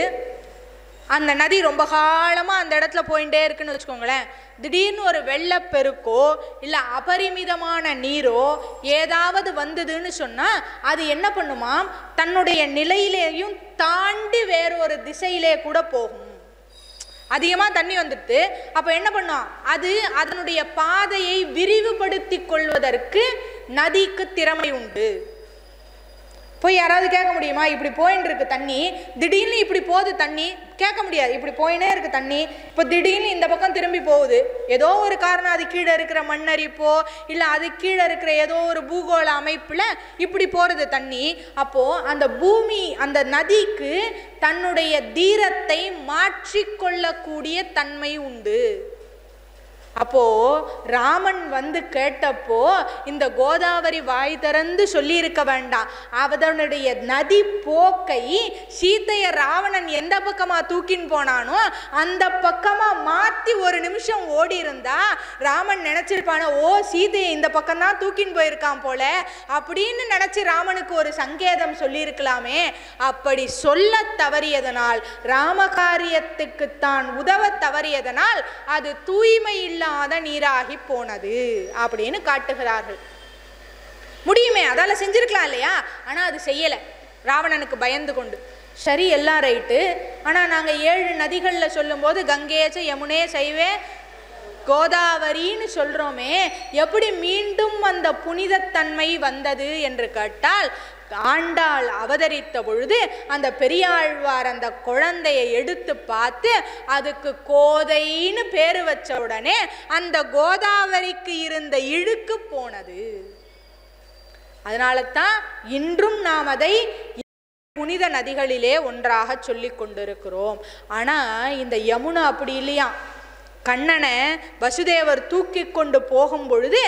அந்த நதி ரொம்ப காலமாக அந்த இடத்துல போயிட்டே இருக்குன்னு வச்சுக்கோங்களேன். திடீர்னு ஒரு வெள்ளப்பெருக்கோ இல்லை அபரிமிதமான நீரோ ஏதாவது வந்ததுன்னு சொன்னால் அது என்ன பண்ணுமாம், தன்னுடைய நிலையிலேயும் தாண்டி வேறொரு திசையிலே கூட போகும். அதிகமாக தண்ணி வந்துடுது. அப்போ என்ன பண்ணும், அது அதனுடைய பாதையை விரிவுபடுத்தி கொள்வதற்கு நதிக்கு திறமை உண்டு. போய் யாராவது கேட்க முடியுமா? இப்படி போயின்னு இருக்கு தண்ணி, திடீர்னு இப்படி போகுது தண்ணி, கேட்க முடியாது. இப்படி போயினே இருக்கு தண்ணி, இப்போ திடீர்னு இந்த பக்கம் திரும்பி போகுது. ஏதோ ஒரு காரணம், அது கீழே இருக்கிற மண்ணரிப்போ இல்லை அது கீழே இருக்கிற ஏதோ ஒரு பூகோள அமைப்பில் இப்படி போகிறது தண்ணி. அப்போது அந்த பூமி, அந்த நதிக்கு தன்னுடைய தீரத்தை மாற்றிக்கொள்ளக்கூடிய தன்மை உண்டு. அப்போ ராமன் வந்து கேட்டப்போ இந்த கோதாவரி வாய் திறந்து சொல்லி இருக்க வேண்டாம். அதனுடைய நதி போக்கை சீதைய ராவணன் எந்த பக்கமா தூக்கின்னு போனானோ அந்த பக்கமா மாத்தி ஒரு நிமிஷம் ஓடி இருந்தா ராமன் நினைச்சிருப்பான, ஓ சீதையை இந்த பக்கம் தான் தூக்கின்னு போயிருக்கான் போல அப்படின்னு நினைச்சு ராமனுக்கு ஒரு சங்கேதம் சொல்லி இருக்கலாமே. அப்படி சொல்ல தவறியதனால், ராமகாரியத்துக்கு தான் உதவ தவறியதனால் அது தூய்மை இல்லாத நீராகி போனது அப்படின்னு காட்டுகிறார்கள். முடியுமே, அதால செஞ்சிருக்கலாம் இல்லையா? ஆனா அது செய்யல, ராவணனுக்கு பயந்து கொண்டு. சரி, எல்லாம் ரைட்டு. ஆனா நாங்க 7 நதிகள்ல சொல்லும் போது கங்கேச்ச யமுனே சைவே கோதாவரின்னு சொல்றோமே, எப்படி மீண்டும் அந்த புனிதத்தன்மை வந்தது என்று கேட்டால், ஆண்டாள் அவதரித்த பொழுது அந்த பெரியாழ்வார் அந்த குழந்தையை எடுத்து பார்த்து அதுக்கு கோதைன்னு பேரு வச்ச உடனே அந்த கோதாவரிக்கு இருந்த இழுக்கு போனது. அதனால தான் இன்றும் நாம் அதை புனித நதிகளிலே ஒன்றாக சொல்லி கொண்டிருக்கிறோம். ஆனா இந்த யமுனா அப்படி இல்லையா. கண்ணனை வசுதேவர் தூக்கி கொண்டு போகும் பொழுது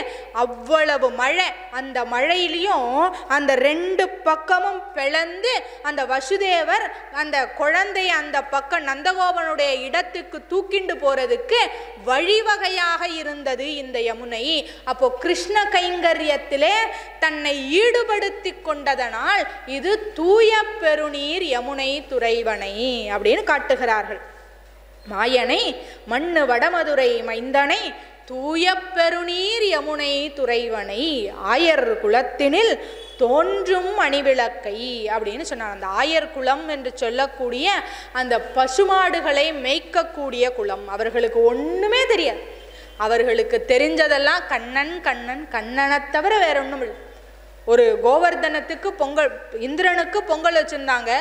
அவ்வளவு மழை, அந்த மழையிலையும் அந்த 2 பக்கமும் பிளந்து அந்த வசுதேவர் அந்த குழந்தைய அந்த பக்கம் நந்தகோபனுடைய இடத்துக்கு தூக்கிண்டு போறதுக்கு வழிவகையாக இருந்தது இந்த யமுனை. அப்போ கிருஷ்ண கைங்கரியத்திலே தன்னை ஈடுபடுத்தி கொண்டதனால் இது தூய பெருநீர் யமுனை துறைவனை அப்படின்னு காட்டுகிறார்கள். மாயனை மண்ணு வடமதுரை மைந்தனை தூய பெருநீர் யமுனை துறைவனை ஆயர் குலத்தினில் தோன்றும் அணிவிளக்கை அப்படின்னு சொன்னார். அந்த ஆயர் குலம் என்று சொல்லக்கூடிய அந்த பசுமாடுகளை மேய்க்கக்கூடிய குலம். அவர்களுக்கு ஒண்ணுமே தெரியாது. அவர்களுக்கு தெரிஞ்சதெல்லாம் கண்ணன் கண்ணன் கண்ணனை தவிர வேற ஒண்ணும் இல்லை. ஒரு கோவர்தனத்துக்கு பொங்கல், இந்திரனுக்கு பொங்கல் வச்சிருந்தாங்க.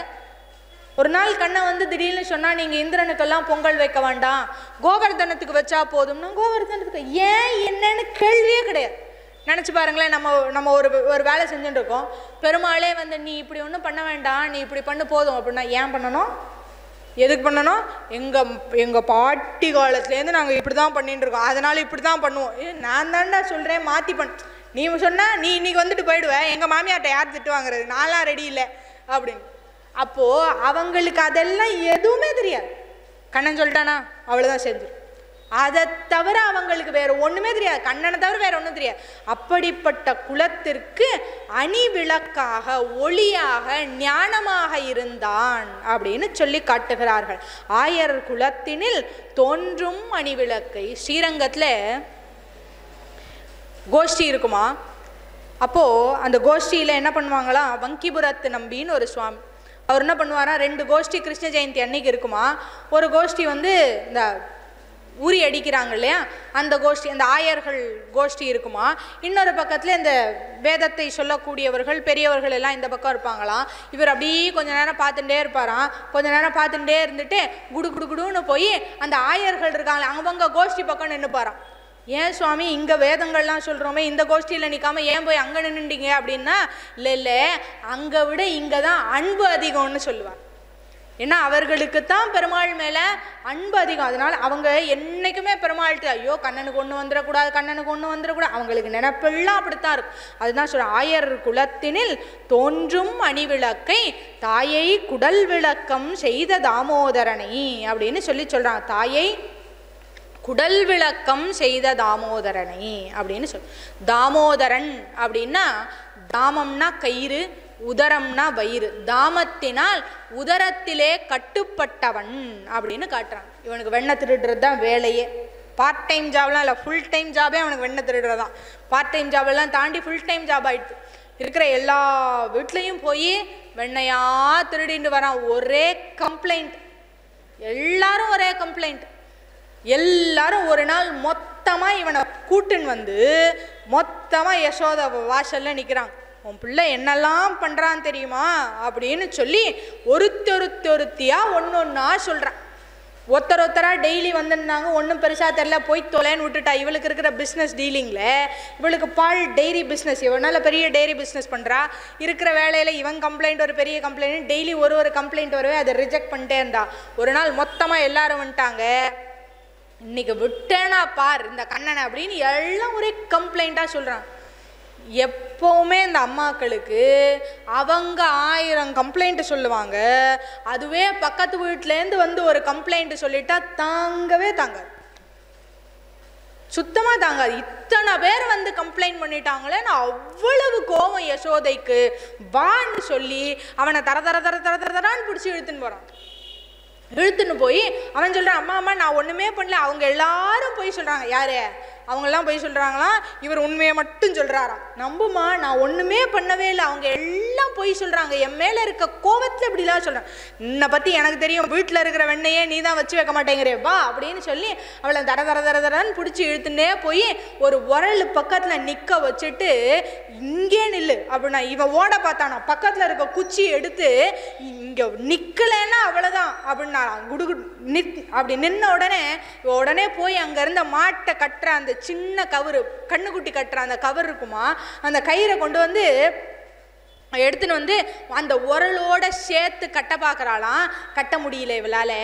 ஒரு நாள் கண்ணை வந்து திடீர்னு சொன்னா, நீங்க இந்திரனுக்கெல்லாம் பொங்கல் வைக்க வேண்டாம், கோவர்தனத்துக்கு வச்சா போதும்னா, கோவர்தனத்துக்கு ஏன் என்னன்னு கேள்வியே கிடையாது. நினச்சி பாருங்களேன், நம்ம ஒரு வேலை செஞ்சுட்டு இருக்கோம், பெருமாளே வந்து நீ இப்படி ஒன்றும் பண்ண வேண்டாம், நீ இப்படி பண்ணு போதும் அப்படின்னா ஏன் பண்ணணும், எதுக்கு பண்ணணும்? எங்கள் பாட்டி காலத்துலேருந்து நாங்கள் இப்படி தான் பண்ணிட்டு இருக்கோம், அதனால இப்படி தான் பண்ணுவோம். நான் தான்டா சொல்கிறேன் மாற்றி நீ சொன்னால் நீ இன்னைக்கு வந்துட்டு போயிடுவேன், எங்கள் மாமியார்ட்ட யார் திட்டு வாங்குறது, நான்லாம் ரெடி இல்லை அப்படின்னு. அப்போது அவங்களுக்கு அதெல்லாம் எதுவுமே தெரியாது. கண்ணன் சொல்லிட்டானா அவ்வளோதான் செஞ்சிடும். அதை தவிர அவங்களுக்கு வேற ஒன்றுமே தெரியாது, கண்ணனை தவிர வேற ஒன்றும் தெரியாது. அப்படிப்பட்ட குலத்திற்கு அணி விளக்காக, ஒளியாக, ஞானமாக இருந்தான் அப்படின்னு சொல்லி காட்டுகிறார்கள். ஆயர் குலத்தினில் தோன்றும் அணி விளக்கை. ஸ்ரீரங்கத்தில் கோஷ்டி இருக்குமா, அப்போது அந்த கோஷ்டியில் என்ன பண்ணுவாங்களாம், வங்கிபுரத்து நம்பின்னு ஒரு சுவாமி, அவர் என்ன பண்ணுவாரா, 2 கோஷ்டி கிருஷ்ண ஜெயந்தி அன்னைக்கு இருக்குமா. ஒரு கோஷ்டி வந்து இந்த உரி அடிக்கிறாங்க இல்லையா, அந்த கோஷ்டி, அந்த ஆயர்கள் கோஷ்டி இருக்குமா. இன்னொரு பக்கத்தில் இந்த வேதத்தை சொல்லக்கூடியவர்கள் பெரியவர்கள் எல்லாம் இந்த பக்கம் இருப்பாங்களாம். இவர் அப்படியே கொஞ்ச நேரம் பார்த்துட்டே இருப்பாராம். கொஞ்ச நேரம் பார்த்துட்டே இருந்துட்டு குடு குடு குடுன்னு போய் அந்த ஆயர்கள் இருக்காங்களே அவங்க கோஷ்டி பக்கம் நின்றுப்பாராம். ஏன் சுவாமி இங்கே வேதங்கள்லாம் சொல்கிறோமே, இந்த கோஷ்டியில் நிற்காம ஏன் போய் அங்கே நின்றுட்டீங்க அப்படின்னா, இல்லை அங்கே விட இங்கே தான் அன்பு அதிகம்னு சொல்லுவார். ஏன்னா அவர்களுக்கு தான் பெருமாள் மேலே அன்பு அதிகம். அதனால் அவங்க என்றைக்குமே பெருமாள்கிட்ட ஐயோ கண்ணனுக்கு ஒன்று வந்துடக்கூடாது, கண்ணனுக்கு ஒன்று வந்துடக்கூடாது, அவங்களுக்கு நினைப்பெல்லாம் அப்படித்தான் இருக்கும். அதுதான் சொல்கிறேன், ஆயர் குலத்தினில் தோன்றும் அணிவிளக்கை தாயை குடல் விளக்கம் செய்த தாமோதரனை அப்படின்னு சொல்கிறாங்க. தாயை குடல் விளக்கம் செய்த தாமோதரனை அப்படின்னு தாமோதரன் அப்படின்னா, தாமம்னா கயிறு, உதரம்னா வயிறு, தாமத்தினால் உதரத்திலே கட்டுப்பட்டவன் அப்படின்னு காட்டுறான். இவனுக்கு வெண்ணை திருடுறது தான் வேலையே. பார்ட் டைம் ஜாப்லாம் இல்லை, ஃபுல் டைம் ஜாபே அவனுக்கு வெண்ணை திருடுறது தான். பார்ட் டைம் ஜாபெல்லாம் தாண்டி ஃபுல் டைம் ஜாப் ஆகிடுது. இருக்கிற எல்லா வீட்லேயும் போய் வெண்ணையா திருடிட்டு வரான். ஒரே கம்ப்ளைண்ட், எல்லாரும் ஒரே கம்ப்ளைண்ட். எல்லாரும் ஒரு நாள் மொத்தமாக இவனை கூட்டுன்னு வந்து மொத்தமாக யசோதா வாசல்ல நிற்கிறாங்க. உன் பிள்ளை என்னெல்லாம் பண்ணுறான்னு தெரியுமா அப்படின்னு சொல்லி ஒருத்தொருத்தியாக ஒன்றா சொல்கிறான். ஒருத்தராக டெய்லி வந்துருந்தாங்க, ஒன்றும் பெருசாக தெரில, போய் தொலைன்னு விட்டுட்டா. இவளுக்கு இருக்கிற பிஸ்னஸ் டீலிங்கில் இவளுக்கு பால் டெய்ரி பிஸ்னஸ், இவனால் பெரிய டெய்ரி பிஸ்னஸ் பண்ணுறா. இருக்கிற வேலையில் இவன் கம்ப்ளைண்ட், ஒரு பெரிய கம்ப்ளைண்ட், டெய்லி ஒரு கம்ப்ளைண்ட் வரவே அதை ரிஜெக்ட் பண்ணிட்டே இருந்தா. ஒரு நாள் மொத்தமாக எல்லாரும் வந்துட்டாங்க. இன்னைக்கு விட்டேனா பார் இந்த கண்ணனை அப்படின்னு எல்லாம் ஒரே கம்ப்ளைண்ட்டாக சொல்கிறாங்க. எப்போவுமே இந்த அம்மாக்களுக்கு அவங்க 1000 கம்ப்ளைண்ட் சொல்லுவாங்க. அதுவே பக்கத்து வீட்டிலேருந்து வந்து ஒரு கம்ப்ளைண்ட் சொல்லிட்டா தாங்கவே தாங்காது, சுத்தமாக தாங்காது. இத்தனை பேர் வந்து கம்ப்ளைண்ட் பண்ணிட்டாங்களேன்னு அவ்வளவு கோபம் யசோதைக்கு. வான்னு சொல்லி அவனை தர தர தர தர தர தரான்னு பிடிச்சி இழுத்துன்னு போகிறான். இழுத்துன்னு போய் அவன் சொல்கிறான், அம்மா அம்மா நான் ஒன்றுமே பண்ணல. அவங்க எல்லாரும் போய் சொல்கிறாங்க. யாரு? அவங்கெல்லாம் போய் சொல்கிறாங்களாம். இவர் உண்மையை மட்டும் சொல்கிறாராம். நம்புமா, நான் ஒன்றுமே பண்ணவே இல்லை, அவங்க எல்லாம் போய் சொல்கிறாங்க. என் மேலே இருக்க கோபத்தில் இப்படிலாம் சொல்கிறாங்க. என்னை பற்றி எனக்கு தெரியும், வீட்டில் இருக்கிற வெண்ணையே நீ தான் வச்சு வைக்க மாட்டேங்கிறே வா அப்படின்னு சொல்லி அவளை தர தர தர தரன்னு பிடிச்சி இழுத்துன்னே போய் ஒரு உரல் பக்கத்தில் நிற்க வச்சுட்டு இங்கே நில்லு அப்படின்னா இவன் ஓட பார்த்தானா. பக்கத்தில் இருக்க குச்சி எடுத்து இங்கே நிற்கலைன்னா அவ்வளோதான் அப்படின்னா குடுகு அப்படி நின்ன உடனே போய் அங்கே இருந்த மாட்டை கட்டுற அந்த சின்ன கவரு, கண்ணுக்குட்டி கட்டுற அந்த கவர் இருக்குமா, அந்த கயிறை கொண்டு வந்து எடுத்துன்னு வந்து அந்த உரலோட சேர்த்து கட்ட பார்க்குறாளாம். கட்ட முடியல இவளால்.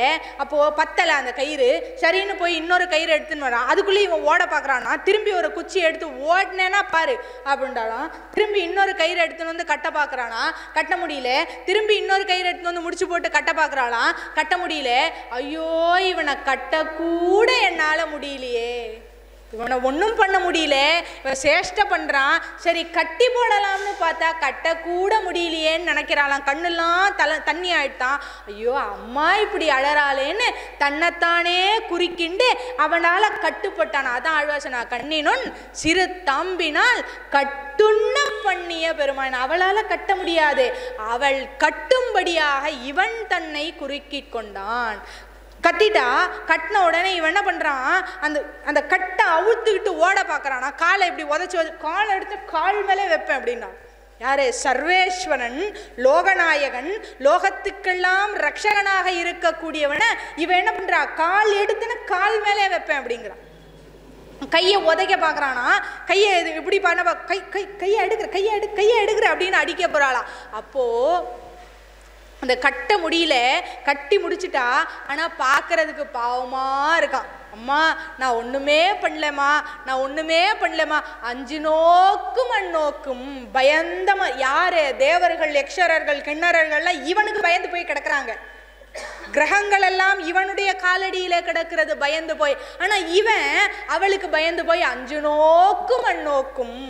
அப்போது பத்தலை அந்த கயிறு. சரின்னு போய் இன்னொரு கயிறு எடுத்துன்னு வரான். அதுக்குள்ளேயே இவன் ஓட பார்க்குறான்னா திரும்பி ஒரு குச்சி எடுத்து ஓடினேன்னா பாரு அப்படின்றாலாம். திரும்பி இன்னொரு கயிறு எடுத்துன்னு வந்து கட்ட பார்க்குறானா, கட்ட முடியல. திரும்பி இன்னொரு கயிறு எடுத்துன்னு வந்து முடிச்சு போட்டு கட்ட பார்க்குறாளாம், கட்ட முடியல. ஐயோ இவனை கட்டக்கூட என்னால் முடியலையே, இவனை ஒன்றும் பண்ண முடியல, இவன் சேஷ்டை பண்ணுறான். சரி கட்டி போடலாம்னு பார்த்தா கட்டக்கூட முடியலையேன்னு நினைக்கிறாளாம். கண்ணெல்லாம் தண்ணி ஆயிட்டான். ஐயோ அம்மா இப்படி அழறாளேன்னு தன்னைத்தானே குறுக்கிண்டு அவனால் கட்டுப்பட்டான். அதான் ஆழ்வாசனா, கண்ணினுன் சிறு தாம்பினால் கட்டுண்ண பண்ணிய பெருமான். அவளால் கட்ட முடியாது, அவள் கட்டும்படியாக இவன் தன்னை குறுக்கிக் கொண்டான். கட்டிட்டா. கட்டின உடனே இவன் என்ன பண்ணுறான், அந்த அந்த கட்டை அவுத்துக்கிட்டு ஓட பார்க்குறானா. காலை இப்படி உதச்சி காலை எடுத்து கால் மேலே வைப்பேன் அப்படின்னா. யாரு? சர்வேஸ்வரன், லோகநாயகன், லோகத்துக்கெல்லாம் ரட்சகனாக இருக்கக்கூடியவனை இவன் என்ன பண்ணுறா, கால் எடுத்துன்னு கால் மேலே வைப்பேன் அப்படிங்கிறான். கையை உதைக்க பார்க்குறானா. கையை இப்படி பண்ண கையை எடுக்கிற அப்படின்னு அடிக்க போகிறாளா. அப்போது அந்த கட்ட முடியல, கட்டி முடிச்சுட்டா. ஆனால் பார்க்கறதுக்கு பாவமாக இருக்கான். அம்மா நான் ஒன்றுமே பண்ணலம்மா, நான் ஒன்றுமே பண்ணலம்மா. 5 நோக்கும் அந்நோக்கும் பயந்தமா. யார்? தேவர்கள், யக்ஷரர்கள், கிண்ணறர்கள்லாம் இவனுக்கு பயந்து போய் கிடக்குறாங்க. கிரகங்கள் எல்லாம் இவனுடைய காலடியில் கிடக்கிறது பயந்து போய். ஆனால் இவன் அவளுக்கு பயந்து போய் 5 நோக்கும் அந்நோக்கும்.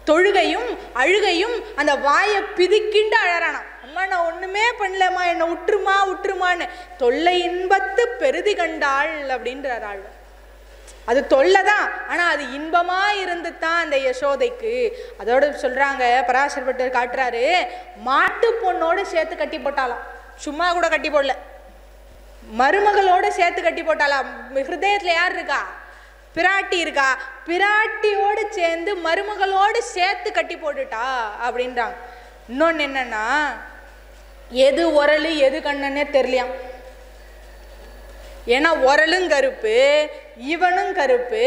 தொழுகையும் அழுகையும் அந்த வாயை பிதுக்கிண்டு அழறானா. அம்மா நான் ஒன்றுமே பண்ணலம்மா, என்னை விட்டுருமான்னு. தொல்லை இன்பத்து பெருதி கண்டாள் அப்படின்றார் ஆழ்வார். அது தொல்லை தான், ஆனால் அது இன்பமாக இருந்து தான் அந்த யசோதைக்கு. அதோடு சொல்கிறாங்க, பராசர் பட்டர் காட்டுறாரு, மாட்டு பொண்ணோடு சேர்த்து கட்டி போட்டாலாம். சும்மா கூட கட்டி போடல, மருமகளோடு சேர்த்து கட்டி போட்டாலாம். ஹிருதயத்தில் யார் இருக்கா? பிராட்டி இருக்கா. பிராட்டியோடு சேர்ந்து மருமகளோடு சேர்த்து கட்டி போட்டுட்டா அப்படின்றாங்க. இன்னொன்று என்னன்னா, எது உரலு எது கண்ணன்னே தெரியலையாம். ஏன்னா உரலும் கருப்பு, இவனும் கருப்பு.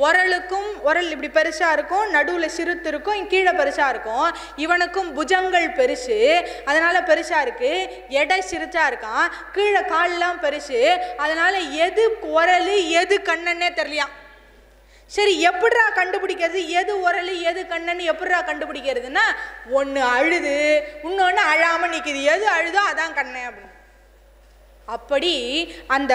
உரலுக்கும் உரல் இப்படி பெருசா இருக்கும், நடுவில் சிறுத்து இருக்கும், கீழே பெருசா இருக்கும். இவனுக்கும் புஜங்கள் பெருசு, அதனால பெருசா இருக்கு. எடை சிறுச்சா இருக்கான், கீழே கால்லாம் பெருசு. அதனால எது உரலு எது கண்ணன்னே தெரியலையாம். சரி எப்படிரா கண்டுபிடிக்கிறது, எது உரலு எது கண்ணன்னு எப்படிரா கண்டுபிடிக்கிறதுனா, ஒன்று அழுது இன்னொன்று அழாமல் நிற்கிது. எது அழுதோ அதான் கண்ணன் அப்படின்னு. அப்படி அந்த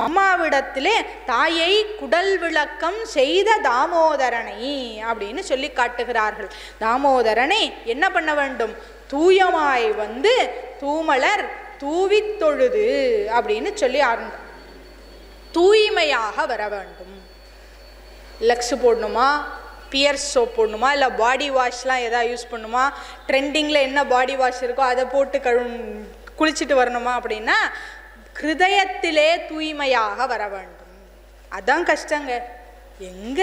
அம்மாவிடத்திலே தாயை குடல் விளக்கம் செய்த தாமோதரனை அப்படின்னு சொல்லி காட்டுகிறார்கள். தாமோதரனை என்ன பண்ண வேண்டும்? தூயமாய் வந்து தூமலர் தூவி தொழுது அப்படின்னு சொல்லி ஆரம்ப தூய்மையாக வர வேண்டும். லக்ஸு போடணுமா, பியர்ஸ் சோப் போடணுமா, இல்லை பாடி வாஷ்லாம் எதாவது யூஸ் பண்ணணுமா, ட்ரெண்டிங்கில் என்ன பாடி வாஷ் இருக்கோ அதை போட்டு குளிச்சுட்டு வரணுமா அப்படின்னா, ஹிருதயத்திலே தூய்மையாக வர வேண்டும். அதான் கஷ்டங்க. எங்க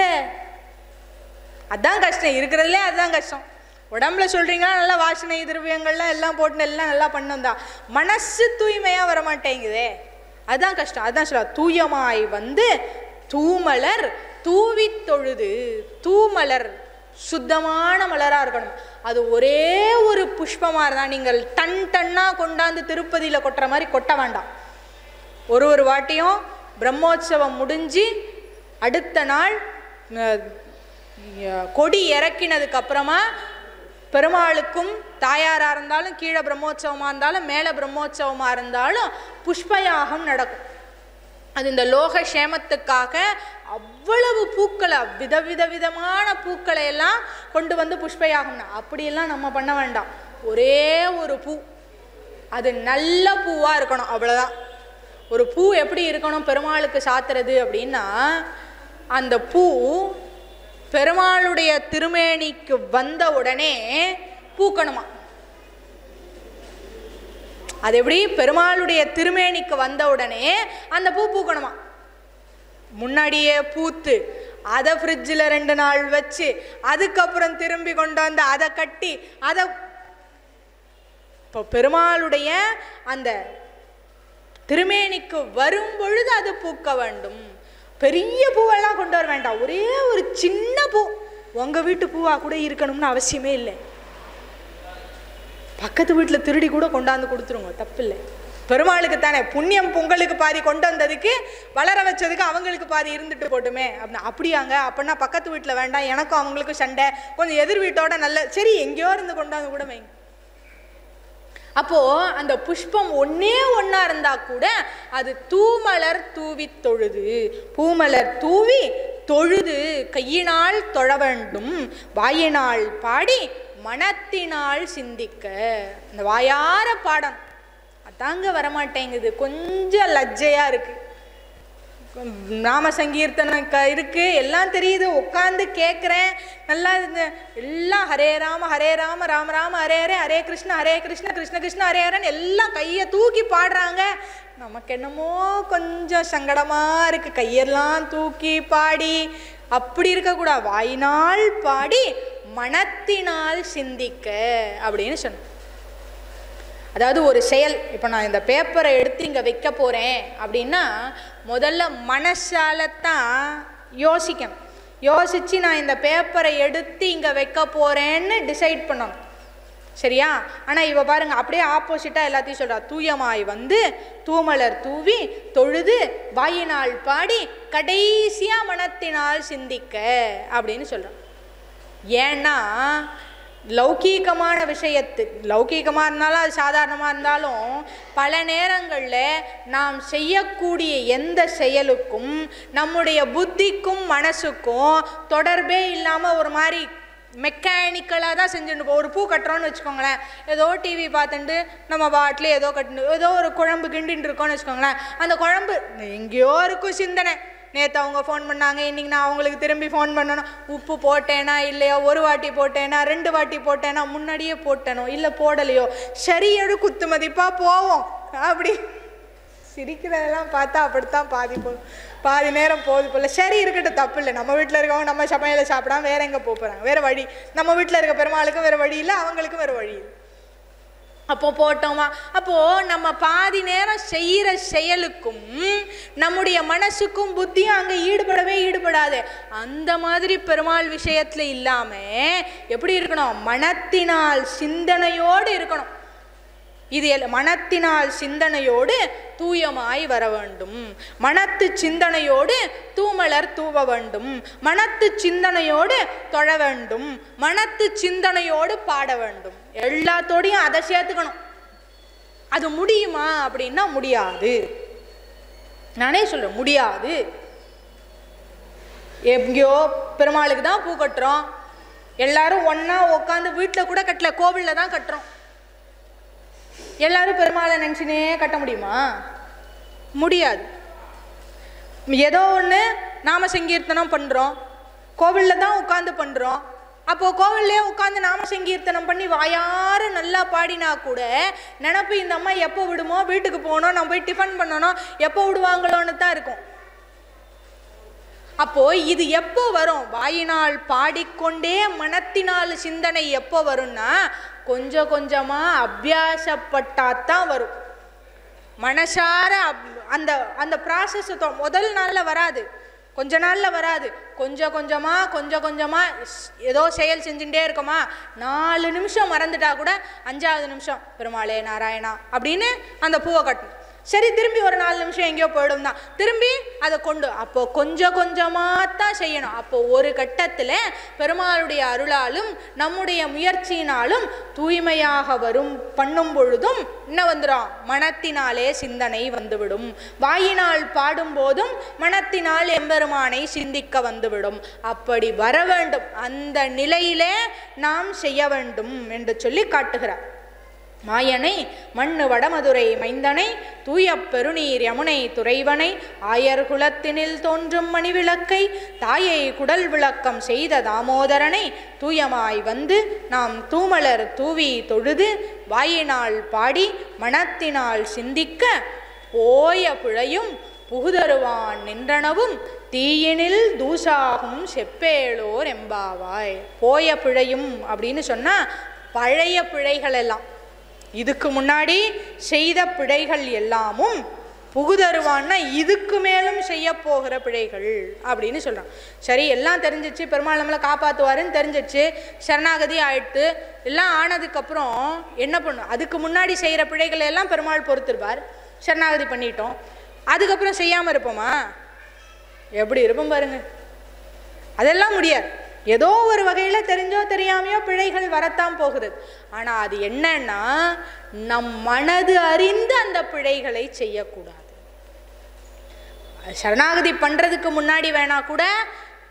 அதான் கஷ்டம் இருக்கிறதுலே, அதுதான் கஷ்டம். உடம்புல சொல்கிறீங்களா நல்லா வாசனை திரவியங்கள்லாம் எல்லாம் போட்டு எல்லாம் நல்லா பண்ணணும் தான், மனசு தூய்மையாக வரமாட்டேங்குதே, அதுதான் கஷ்டம். அதுதான் சொல்ல, தூயமாய் வந்து தூமலர் தூவி தொழுது. தூமலர் சுத்தமான மலராக இருக்கணும். அது ஒரே ஒரு புஷ்பமாக இருந்தால் நீங்கள் டன்னாக கொண்டாந்து திருப்பதியில் கொட்டுற மாதிரி கொட்ட வேண்டாம். ஒரு வாட்டியும் பிரம்மோற்சவம் முடிஞ்சு அடுத்த நாள் கொடி இறக்கினதுக்கு அப்புறமா பெருமாளுக்கும் தாயாராக இருந்தாலும் கீழே பிரம்மோற்சவமாக இருந்தாலும் மேலே பிரம்மோற்சவமாக இருந்தாலும் புஷ்பயாகம் நடக்கும். அது இந்த லோக சேமத்துக்காக அவ்வளவு பூக்களை விதவிதமான பூக்களை எல்லாம் கொண்டு வந்து புஷ்பயாகம்னா அப்படியெல்லாம் நம்ம பண்ண வேண்டாம். ஒரே ஒரு பூ, அது நல்ல பூவாக இருக்கணும், அவ்வளோதான். ஒரு பூ எப்படி இருக்கணும் பெருமாளுக்கு சாத்துறது அப்படின்னா, அந்த பூ பெருமாளுடைய திருமேனிக்கு வந்த உடனே பூக்கணுமா. அது எப்படி பெருமாளுடைய திருமேனிக்கு வந்த உடனே அந்த பூ பூக்கணுமா. முன்னாடியே பூத்து அதை ஃப்ரிட்ஜில் 2 நாள் வச்சு அதுக்கப்புறம் திரும்பி கொண்டு வந்து அதை கட்டி அதை இப்போ பெருமாளுடைய அந்த திருமேனிக்கு வரும் பொழுது அது பூக்க வேண்டும். பெரிய பூவெல்லாம் கொண்டு வர வேண்டாம், ஒரே ஒரு சின்ன பூ உங்கள் வீட்டு பூவாக கூட இருக்கணும்னு அவசியமே இல்லை. பக்கத்து வீட்டில் திருடி கூட கொண்டாந்து கொடுத்துருங்க, தப்பு இல்லை. பெருமாளுக்கு தானே புண்ணியம், பொங்கலுக்கு பாதி கொண்டு வந்ததுக்கு வளர வச்சதுக்கு அவங்களுக்கு பாதி இருந்துட்டு போட்டுமே அப்படின்னா. அப்படியாங்க, அப்படின்னா பக்கத்து வீட்டில் வேண்டாம், எனக்கும் அவங்களுக்கும் சண்டை, கொஞ்சம் எதிர் வீட்டோட நல்ல சரி எங்கேயோ இருந்து கொண்டாந்து கூட வைங்க. அப்போது அந்த புஷ்பம் ஒன்றே ஒன்றா இருந்தால் கூட அது தூமலர் தூவி தொழுது, பூமலர் தூவி தொழுது கையினால் தொழ வேண்டும், வாயினால் பாடி மனத்தினால் சிந்திக்க. இந்த வாயார பாடம் அதாங்க வரமாட்டேங்குது, கொஞ்சம் லஜ்ஜையாக இருக்குது. நாம சங்கீர்த்தனம் இருக்குது, எல்லாம் தெரியுது, உட்காந்து கேட்குறேன், நல்லா எல்லாம் ஹரே ராம ராம ராம ஹரே ஹரே, ஹரே கிருஷ்ண கிருஷ்ண கிருஷ்ண ஹரே ஹரேன்னு எல்லாம் கையை தூக்கி பாடுறாங்க. நமக்கு என்னமோ கொஞ்சம் சங்கடமாக இருக்குது, கையெல்லாம் தூக்கி பாடி அப்படி இருக்கக்கூடாது. வாயினால் பாடி மனத்தினால் சிந்திக்க அப்படின்னு சொன்னோம். அதாவது ஒரு செயல், இப்போ நான் இந்த பேப்பரை எடுத்து இங்கே வைக்க போகிறேன் அப்படின்னா முதல்ல மனசால தான் யோசிக்கணும். யோசித்து நான் இந்த பேப்பரை எடுத்து இங்கே வைக்க போகிறேன்னு டிசைட் பண்ணணும், சரியா? ஆனால் இவ பாருங்கள் அப்படியே ஆப்போசிட்டாக எல்லாத்தையும் சொல்கிறா. தூயமாய் வந்து தூமலர் தூவி தொழுது வாயினால் பாடி கடைசியாக மனத்தினால் சிந்திக்க அப்படின்னு சொல்கிறான். ஏன்னா லௌகீகமான லௌகீகமாக இருந்தாலும் அது சாதாரணமாக இருந்தாலும் பல நேரங்களில் நாம் செய்யக்கூடிய எந்த செயலுக்கும் நம்முடைய புத்திக்கும் மனசுக்கும் தொடர்பே இல்லாமல் ஒரு மாதிரி மெக்கானிக்கலாக தான் செஞ்சுட்டு ஒரு பூ கட்டுறோன்னு வச்சுக்கோங்களேன். ஏதோ டிவி பார்த்துட்டு நம்ம பாட்டில் ஏதோ கட்டு ஏதோ ஒரு குழம்பு கிண்டின்னு இருக்கோன்னு வச்சுக்கோங்களேன். அந்த குழம்பு எங்கேயோ இருக்கும் சிந்தனை. நேற்று அவங்க ஃபோன் பண்ணாங்க, இன்றைக்கி நான் அவங்களுக்கு திரும்பி ஃபோன் பண்ணணும். உப்பு போட்டேனா இல்லையோ, ஒரு வாட்டி போட்டேனா 2 வாட்டி போட்டேனா, முன்னாடியே போட்டேனோ இல்லை போடலையோ, சரி எடு குத்து மதிப்பாக போவோம். அப்படி சிரிக்கிறதெல்லாம் பார்த்தா அப்படித்தான் பாதி நேரம் போகுது போல. சரி இருக்கட்டும், தப்பு இல்லை. நம்ம வீட்டில் இருக்கவங்க நம்ம சமையலை சாப்பிடாம வேறு எங்கே போகிறாங்க, வேறு வழி. நம்ம வீட்டில் இருக்க பெருமாளுக்கும் வேறு வழி இல்லை, அவங்களுக்கும் வேறு வழி இல்லை. அப்போது போட்டோமா, அப்போது நம்ம பாதி நேரம் செய்கிற செயலுக்கும் நம்முடைய மனசுக்கும் புத்தியும் அங்கே ஈடுபடாது. அந்த மாதிரி பெருமாள் விஷயத்தில் இல்லாமல் எப்படி இருக்கணும், மனத்தினால் சிந்தனையோடு இருக்கணும். இது மனத்தினால் சிந்தனையோடு தூயமாய் வர வேண்டும், மனத்து சிந்தனையோடு தூமலர் தூவ வேண்டும், மனத்து சிந்தனையோடு தொழ வேண்டும், மனத்து சிந்தனையோடு பாட வேண்டும். எல்லாத்தோடையும் அதை சேர்த்துக்கணும். அது முடியுமா அப்படின்னா முடியாது. நானே சொல்றேன், முடியாது. எங்கேயோ பெருமாளுக்கு தான் பூ கட்டுறோம், எல்லாரும் ஒன்றா உட்காந்து வீட்டில் கூட கட்டல, கோவிலில் தான் கட்டுறோம். எல்லாரும் பெருமாளை நினச்சினே கட்ட முடியுமா? முடியாது. ஏதோ ஒன்று நாம சங்கீர்த்தனம் பண்ணுறோம், கோவிலில் தான் உட்காந்து பண்ணுறோம். அப்போது கோவில்லே உட்காந்து நாம சங்கீர்த்தனம் பண்ணி வாயார நல்லா பாடினா கூட நினப்பு இந்த அம்மா எப்போ விடுமோ, வீட்டுக்கு போகணும், நம்ம போய் டிஃபன் பண்ணணும், எப்போ விடுவாங்களோன்னு தான் இருக்கும். அப்போது இது எப்போ வரும்? வாயினால் பாடிக்கொண்டே மனத்தினால் சிந்தனை எப்போ வரும்னா கொஞ்சம் கொஞ்சமாக அபியாசப்பட்டாதான் வரும். மனசார அந்த அந்த ப்ராசஸ் முதல் நாளில் வராது, கொஞ்ச நாளில் வராது. கொஞ்சம் கொஞ்சமாக ஏதோ செயல் செஞ்சுட்டே இருக்கோமா, 4 நிமிஷம் மறந்துட்டா கூட 5வது நிமிஷம் பெருமாளே நாராயணா அப்படின்னு அந்த பூவை கட்டணும். சரி திரும்பி ஒரு 4 நிமிஷம் எங்கேயோ போயிடும் தான், திரும்பி அதை கொண்டு அப்போ கொஞ்சம் கொஞ்சமாக தான் செய்யணும். அப்போ ஒரு கட்டத்தில் பெருமாளுடைய அருளாலும் நம்முடைய முயற்சியினாலும் தூய்மையாக வரும் பண்ணும் பொழுதும் என்ன வந்துடும், மனத்தினாலே சிந்தனை வந்துவிடும். வாயினால் பாடும்போதும் மனத்தினால் எம்பெருமானை சிந்திக்க வந்துவிடும். அப்படி வர வேண்டும், அந்த நிலையிலே நாம் செய்ய வேண்டும் என்று சொல்லி காட்டுகிறார். மாயனை மண்ணு வடமதுரை மைந்தனை தூய பெருநீர் யமுனை துறைவனை ஆயர் குலத்தினில் தோன்றும் மணிவிளக்கை தாயை குடல் விளக்கம் செய்த தாமோதரனை தூயமாய் வந்து நாம் தூமலர் தூவி தொழுது வாயினால் பாடி மனத்தினால் சிந்திக்க போய பிழையும் புகுதருவான் நின்றனவும் தீயினில் தூசாகும் செப்பேளோர் எம்பாவாய். போய பிழையும் அப்படின்னு சொன்னா பழைய பிழைகள் எல்லாம், இதுக்கு முன்னாடி செய்த பிழைகள் எல்லாமும் புகுதருவான்னா இதுக்கு மேலும் செய்ய போகிற பிழைகள் அப்படின்னு சொல்கிறான். சரி எல்லாம் தெரிஞ்சிச்சு, பெருமாள் நம்மளை காப்பாற்றுவாருன்னு தெரிஞ்சிச்சு, சரணாகதி ஆயிடுத்து. எல்லாம் ஆனதுக்கப்புறம் என்ன பண்ணும், அதுக்கு முன்னாடி செய்கிற பிழைகளை எல்லாம் பெருமாள் பொறுத்திருப்பார். சரணாகதி பண்ணிட்டோம், அதுக்கப்புறம் செய்யாமல் இருப்போமா? எப்படி இருப்போம் பாருங்க. அதெல்லாம் முடியாது. ஏதோ ஒரு வகையில் தெரிஞ்சோ தெரியாமையோ பிழைகள் வரத்தான் போகிறது. ஆனால் அது என்னன்னா நம் மனது அறிந்து அந்த பிழைகளை செய்யக்கூடாது. சரணாகதி பண்ணுறதுக்கு முன்னாடி வேணா கூட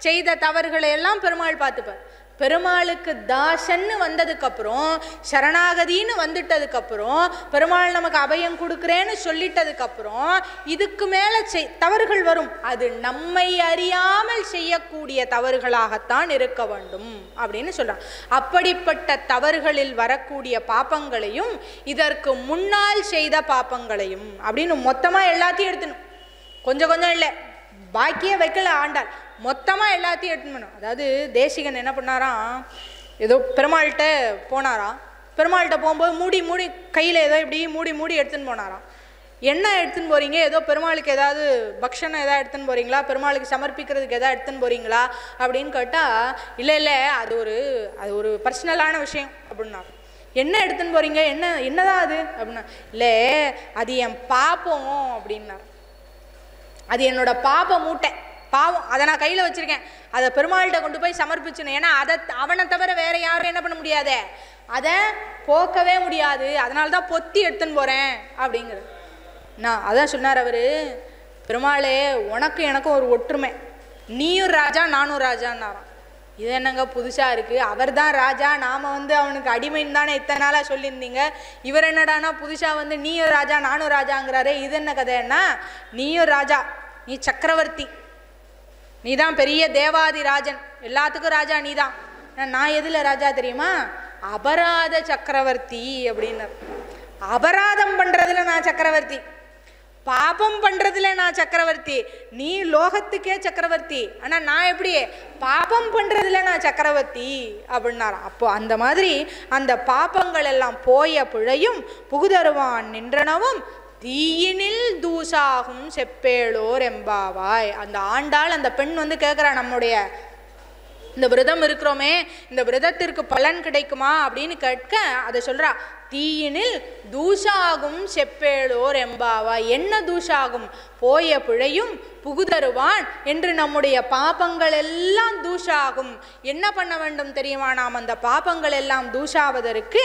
செய்த தவறுகளை எல்லாம் பெருமாள் பார்த்துப்பார். பெருமாளுக்கு தாசன்னு வந்ததுக்கப்புறம், சரணாகதின்னு வந்துட்டதுக்கப்புறம், பெருமாள் நமக்கு அபயம் கொடுக்குறேன்னு சொல்லிட்டதுக்கப்புறம் இதுக்கு மேலே தவறுகள் வரும். அது நம்மை அறியாமல் செய்யக்கூடிய தவறுகளாகத்தான் இருக்க வேண்டும் அப்படின்னு சொல்கிறான். அப்படிப்பட்ட தவறுகளில் வரக்கூடிய பாப்பங்களையும் இதற்கு முன்னால் செய்த பாப்பங்களையும் அப்படின்னு மொத்தமாக எல்லாத்தையும் எடுத்துணும். கொஞ்சம் கொஞ்சம் இல்லை, பாக்கியே வைக்கல ஆண்டாள், மொத்தமாக எல்லாத்தையும் எடுத்துன்னு. அதாவது தேசிகன் என்ன பண்ணாராம், ஏதோ பெருமாள்கிட்ட போனாராம். பெருமாள்கிட்ட போகும்போது மூடி மூடி கையில் ஏதோ இப்படி மூடி மூடி எடுத்துன்னு போனாராம். என்ன எடுத்துன்னு போகிறீங்க, ஏதோ பெருமாளுக்கு ஏதாவது பக்ஷணம் எதாவது எடுத்துன்னு போகிறீங்களா, பெருமாளுக்கு சமர்ப்பிக்கிறதுக்கு எதாவது எடுத்துன்னு போகிறீங்களா அப்படின்னு கேட்டால், இல்லை இல்லை அது ஒரு பர்சனலான விஷயம் அப்படின்னா. என்ன எடுத்துன்னு போகிறீங்க, என்னதான் அது அப்படின்னா, இல்லை அது என் பாப்பம் அப்படின்னா. அது என்னோட பாப்ப மூட்டை, பாவம், அதை நான் கையில் வச்சுருக்கேன், அதை பெருமாள்கிட்ட கொண்டு போய் சமர்ப்பிச்சணும். ஏன்னா அவனை தவிர வேற யாரும் என்ன பண்ண முடியாதே, அதை போக்கவே முடியாது, அதனால தான் பொத்தி எடுத்துன்னு போகிறேன் அப்படிங்கிறது. நான் அதான் சொன்னார் அவர், பெருமாளே உனக்கு எனக்கும் ஒரு ஒற்றுமை, நீயும் ராஜா நானும் ராஜான்னாராம். இது என்னங்க புதுசாக இருக்குது, அவர் தான் ராஜா, நாம் அவனுக்கு அடிமைன்னு தானே இத்தனை நாளாக சொல்லியிருந்தீங்க, இவர் என்னடானா புதுசாக நீயும் ராஜா நானும் ராஜாங்கிறாரு, இது என்ன கதைன்னா, நீயும் ராஜா, நீ சக்கரவர்த்தி, நீ தான் பெரிய தேவாதி ராஜன், எல்லாத்துக்கும் ராஜா நீ தான். நான் எதில் ராஜா தெரியுமா, அபராத சக்கரவர்த்தி அப்படின்னு. அபராதம் பண்ணுறதுல நான் சக்கரவர்த்தி, பாபம் பண்ணுறதுல நான் சக்கரவர்த்தி, நீ லோகத்துக்கே சக்கரவர்த்தி, ஆனால் நான் எப்படி பாபம் பண்ணுறதுல நான் சக்கரவர்த்தி அப்படின்னாராம். அப்போ அந்த மாதிரி அந்த பாபங்கள் எல்லாம் போய பிழையும் புகுதருவான் நின்றனவும் தீயினில் தூசாகும் செப்பேளோர் எம்பாவாய். அந்த ஆண்டாள் அந்த பெண் கேட்குறா, நம்முடைய இந்த விரதம் இருக்கிறோமே, இந்த விரதத்திற்கு பலன் கிடைக்குமா அப்படின்னு கேட்க அதை சொல்கிறா, தீயினில் தூஷாகும் செப்பேளோர் எம்பாவா. என்ன தூஷாகும், போய பிழையும் புகுதருவான் என்று நம்முடைய பாபங்கள் எல்லாம் தூஷாகும். என்ன பண்ண வேண்டும் தெரியுமா, நாம் அந்த பாபங்கள் எல்லாம் தூஷாவதற்கு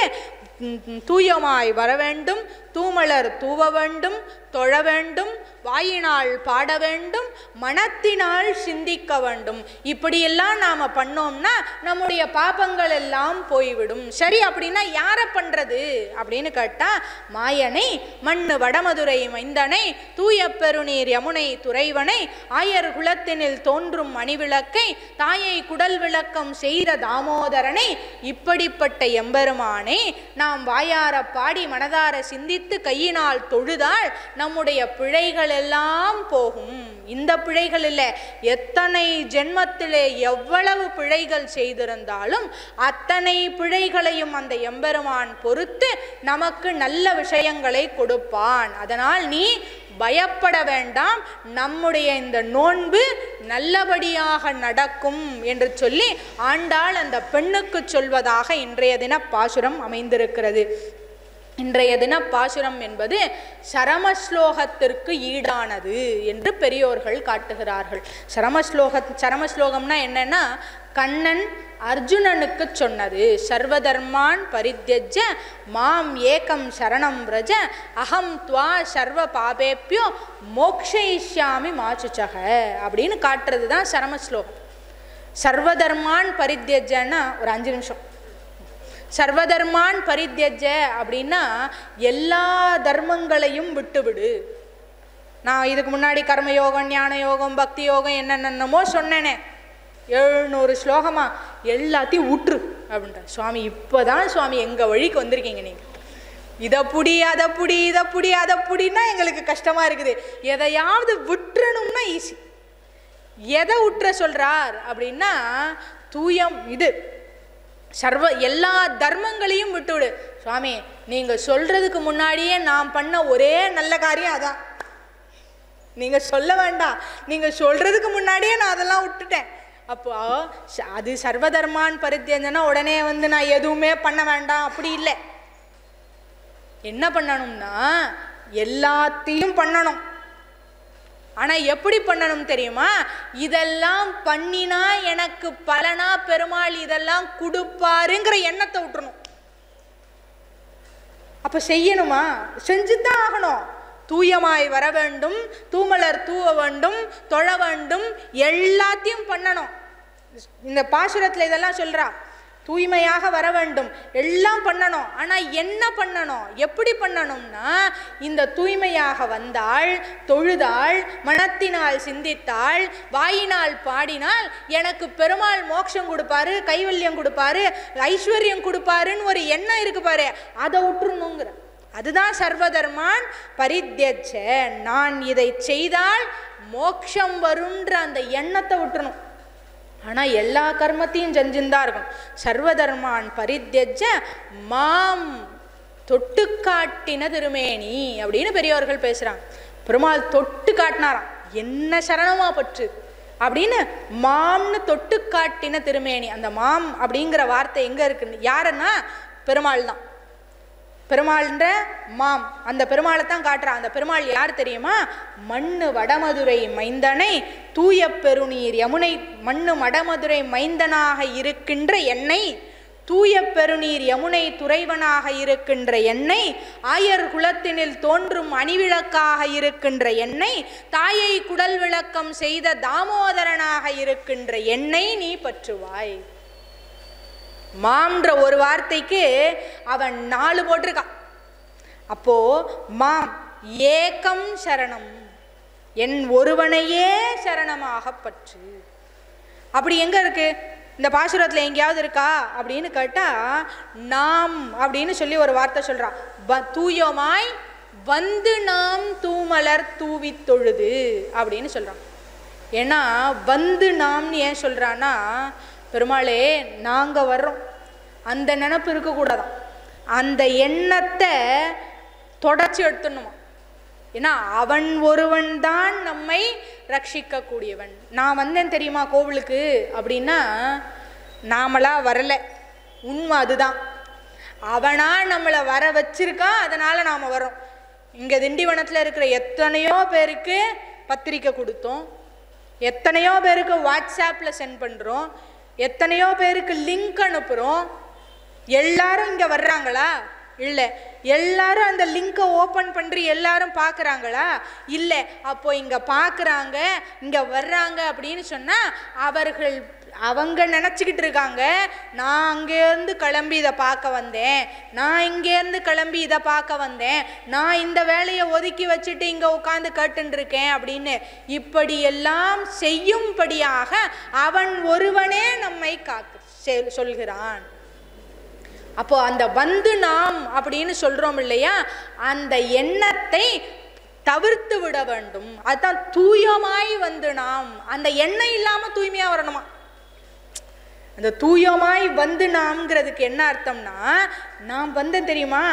தூயமாய் வர வேண்டும், தூமலர் தூவ வேண்டும், தொழ வேண்டும், வாயினால் பாட வேண்டும், மனத்தினால் சிந்திக்க வேண்டும். இப்படியெல்லாம் நாம் பண்ணோம்னா நம்முடைய பாபங்கள் எல்லாம் போய்விடும். சரி, அப்படின்னா யாரை பண்ணுறது அப்படின்னு கேட்டால், மாயனை மண்ணு வடமதுரை மைந்தனை தூய பெருநீர் யமுனை துறைவனை ஆயர் குலத்தினில் தோன்றும் மணிவிளக்கை தாயை குடல் விளக்கம் செய்த தாமோதரனை இப்படிப்பட்ட எம்பெருமானை நாம் வாயார பாடி மனதார சிந்தித்து கையினால் தொழுதால் நம்முடைய பிழைகள் எல்லாம் போகும். இந்த பிழைகள் இல்லை, எத்தனை ஜென்மத்திலே எவ்வளவு பிழைகள் செய்திருந்தாலும் அத்தனை பிழைகளையும் அந்த எம்பெருமான் பொறுத்து நமக்கு நல்ல விஷயங்களை கொடுப்பான். அதனால் நீ பயப்பட வேண்டாம், நம்முடைய இந்த நோன்பு நல்லபடியாக நடக்கும் என்று சொல்லி ஆண்டாள் அந்த பெண்ணுக்கு சொல்வதாக இன்றைய தின பாசுரம் அமைந்திருக்கிறது. இன்றைய தின பாசுரம் என்பது சரமஸ்லோகத்திற்கு ஈடானது என்று பெரியோர்கள் காட்டுகிறார்கள். சரமஸ்லோகம்னா என்னன்னா, கண்ணன் அர்ஜுனனுக்கு சொன்னது, சர்வதர்மான் பரித்யஜ்ய மாம் ஏகம் சரணம் விரஜ அகம் துவா சர்வ பாபேப்யோ மோக்ஷயிஷ்யாமி மாசுச்சக அப்படின்னு காட்டுறது தான் சரமஸ்லோகம். சர்வதர்மான் பரித்யஜ்யன்னா ஒரு 5 நிமிஷம். சர்வதர்மான் பரித்யஜ அப்படின்னா எல்லா தர்மங்களையும் விட்டுவிடு. நான் இதுக்கு முன்னாடி கர்மயோகம், ஞான யோகம், பக்தி யோகம் என்னென்னமோ சொன்னேனே, 700 ஸ்லோகமா எல்லாத்தையும் விட்டுரு அப்படின்ற சுவாமி. இப்போதான் சுவாமி எங்கள் வழிக்கு வந்திருக்கீங்க. நீங்கள் இதை புடி அதை புடி இதை புடி அதை புடின்னா எங்களுக்கு கஷ்டமா இருக்குது. எதையாவது விட்டுறணும்னா ஈஸி. எதை விட்டுற சொல்றார் அப்படின்னா, தூயம் இது எல்லா தர்மங்களையும் விட்டுவிடு சுவாமி. நீங்க சொல்றதுக்கு முன்னாடியே நான் பண்ண ஒரே நல்ல காரியம் அதான். நீங்க சொல்ல வேண்டாம், நீங்க சொல்றதுக்கு முன்னாடியே நான் அதெல்லாம் விட்டுட்டேன். அப்போ அது சர்வதர்மான் பரித்யஜனா உடனே நான் எதுவுமே பண்ண வேண்டாம் அப்படி இல்லை. என்ன பண்ணணும்னா எல்லாத்தையும் பண்ணணும். ஆனா எப்படி பண்ணணும் தெரியுமா? இதெல்லாம் பண்ணினா எனக்கு பலனா பெருமாள் இதெல்லாம் கொடுப்பாருங்கிற எண்ணத்தை விட்டுறணும். அப்ப செய்யணுமா? செஞ்சுதான் ஆகணும். தூயமாய் வர வேண்டும், தூமலர் தூவ வேண்டும், தொழ வேண்டும், எல்லாத்தையும் பண்ணணும். இந்த பாசுரத்துல இதெல்லாம் சொல்றா. தூய்மையாக வர வேண்டும், எல்லாம் பண்ணணும். ஆனால் என்ன பண்ணணும், எப்படி பண்ணணும்னா, இந்த தூய்மையாக வந்தாள், தொழுதாள், மனத்தினால் சிந்தித்தாள், வாயினால் பாடினால் எனக்கு பெருமாள் மோட்சம் கொடுப்பாரு, கைவல்யம் கொடுப்பாரு, ஐஸ்வர்யம் கொடுப்பாருன்னு ஒரு எண்ணம் இருக்கு பாரு, அதை விட்டுருணுங்கிற. அதுதான் சர்வதர்மான் பரித்யஜ. நான் இதை செய்தால் மோட்சம் வருன்ற அந்த எண்ணத்தை விட்டுறணும். ஆனால் எல்லா கர்மத்தையும் செஞ்சுதான் இருக்கணும். சர்வதர்மான் பரித்யஜ மாம் தொட்டு காட்டின திருமேனி அப்படின்னு பெரியவர்கள் பேசுறாங்க. பெருமாள் தொட்டு காட்டினாராம், என்ன சரணமா பற்று அப்படின்னு மாம்னு தொட்டு காட்டின திருமேனி. அந்த மாம் அப்படிங்கிற வார்த்தை எங்க இருக்குன்னு, யாருன்னா பெருமாள் தான். பெருமாள்ன்ற மாம், அந்த பெருமாளை தான் காட்டுறான். அந்த பெருமாள் யார் தெரியுமா? மண்ணு வடமதுரை மைந்தனை தூய பெருநீர் யமுனை, மண்ணு வடமதுரை மைந்தனாக இருக்கின்ற என்னை, தூய பெருநீர் யமுனை துறைவனாக இருக்கின்ற என்னை, ஆயர் குலத்தினில் தோன்றும் அணிவிளக்காக இருக்கின்ற என்னை, தாயை குடல் விளக்கம் செய்த தாமோதரனாக இருக்கின்ற என்னை நீ பற்றுவாய். மாம்ன்ற ஒரு வார்த்தைக்கு அவன் 4 போட்டிருக்கான். அப்போ மாம் ஏகம் சரணம், என் ஒருவனையே சரணமாக பற்று. அப்படி எங்க இருக்கு இந்த பாசுரத்துல? எங்கேயாவது இருக்கா அப்படின்னு கேட்டா, நாம் அப்படின்னு சொல்லி ஒரு வார்த்தை சொல்றான். தூயமாய் வந்து நாம் தூமலர் தூவி தொழுது அப்படின்னு சொல்றான். ஏன்னா வந்து நாம்னு ஏன் சொல்றான்னா, பெருமாளே நாங்க வர்றோம், அந்த நினப்பு இருக்கக்கூடாதான், அந்த எண்ணத்தை தொடச்சி எடுத்துடணுமா. ஏன்னா அவன் ஒருவன் தான் நம்மை ரட்சிக்க கூடியவன். நான் வந்தேன் தெரியுமா கோவிலுக்கு அப்படின்னா, நாமளா வரல, உண்மை அதுதான். அவனா நம்மளை வர வச்சிருக்கான், அதனால நாம வரோம். இங்க திண்டிவனத்துல இருக்கிற எத்தனையோ பேருக்கு பத்திரிக்கை கொடுத்தோம், எத்தனையோ பேருக்கு வாட்ஸ்ஆப்ல சென்ட் பண்றோம், எத்தனையோ பேருக்கு லிங்க் அனுப்புறோம். எல்லாரும் இங்க வர்றாங்களா? இல்லை. எல்லாரும் அந்த லிங்கை ஓப்பன் பண்ணி எல்லாரும் பார்க்குறாங்களா? இல்லை. அப்போ இங்கே பார்க்குறாங்க, இங்கே வர்றாங்க அப்படின்னு சொன்னால் அவங்க நினச்சிக்கிட்டு இருக்காங்க, நான் அங்கேருந்து கிளம்பி இதை பார்க்க வந்தேன், நான் இங்கேருந்து கிளம்பி இதை பார்க்க வந்தேன், நான் இந்த வேலையை ஒதுக்கி வச்சுட்டு இங்கே உட்காந்து கேட்டுருக்கேன் அப்படின்னு. இப்படியெல்லாம் செய்யும்படியாக அவன் ஒருவனே நம்மை சொல்கிறான். அப்போ அந்த வந்து நாம் அப்படின்னு சொல்றோம் இல்லையா, அந்த எண்ணத்தை தவிர்த்து விட வேண்டும். அதுதான் தூயமாய் வந்து நாம். அந்த எண்ணம் இல்லாம தூய்மையா வரணுமா? அந்த தூயமாய் வந்து நாம்ங்கிறதுக்கு என்ன அர்த்தம்னா, நான் வந்தேன் தெரியுமா,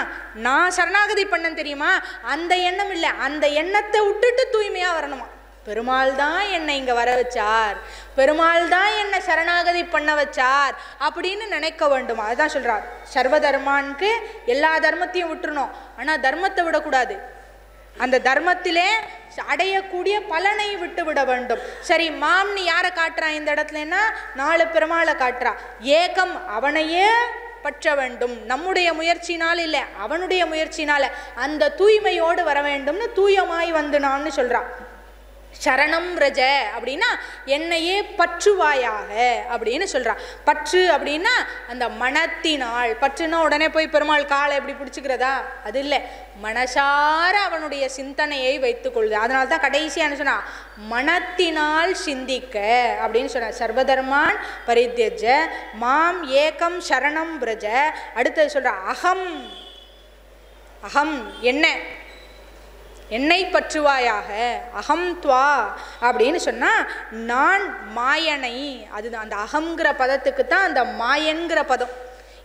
நான் சரணாகதி பண்ணேன் தெரியுமா, அந்த எண்ணம் இல்லை, அந்த எண்ணத்தை விட்டுட்டு தூய்மையா வரணுமா. பெருமாள் தான் என்னை இங்கே வர வச்சார், பெருமாள் தான் என்னை சரணாகதி பண்ண வச்சார் அப்படின்னு நினைக்க வேண்டும். அதுதான் சொல்கிறார், சர்வ தர்மானுக்கு எல்லா தர்மத்தையும் விட்டுறணும், ஆனால் தர்மத்தை விடக்கூடாது. அந்த தர்மத்திலே அடையக்கூடிய பலனை விட்டு விட வேண்டும். சரி, மாம்னு யாரை காட்டுறா இந்த இடத்துலன்னா 4 பெருமாளை காட்டுறா. ஏகம் அவனையே பற்ற வேண்டும், நம்முடைய முயற்சினால் இல்லை, அவனுடைய முயற்சினால அந்த தூய்மையோடு வர வேண்டும்னு தூயமாய் வந்து நான்னு சொல்றான். சரணம் ரஜ அப்படின்னா என்னையே பற்றுவாயாக அப்படின்னு சொல்றான். பற்று அப்படின்னா அந்த மனத்தினால், பற்றுனா உடனே போய் பெருமாள் காலை எப்படி பிடிச்சிக்கிறதா, அது இல்லை, மனசார அவனுடைய சிந்தனையை வைத்துக் கொள்ளுது. அதனால தான் கடைசியான சொன்னா மனத்தினால் சிந்திக்க அப்படின்னு சொன்ன. சர்வதர்மான் பரித்யஜ மாம் ஏகம் சரணம் பிரஜ. அடுத்தது சொல்ற அகம், அகம் என்ன, என்னை பற்றுவாயாக, அகம் துவா அப்படின்னு சொன்னா நான் மாயனை. அதுதான் அந்த அகங்கிற பதத்துக்கு தான் அந்த மாயன்கிற பதம்.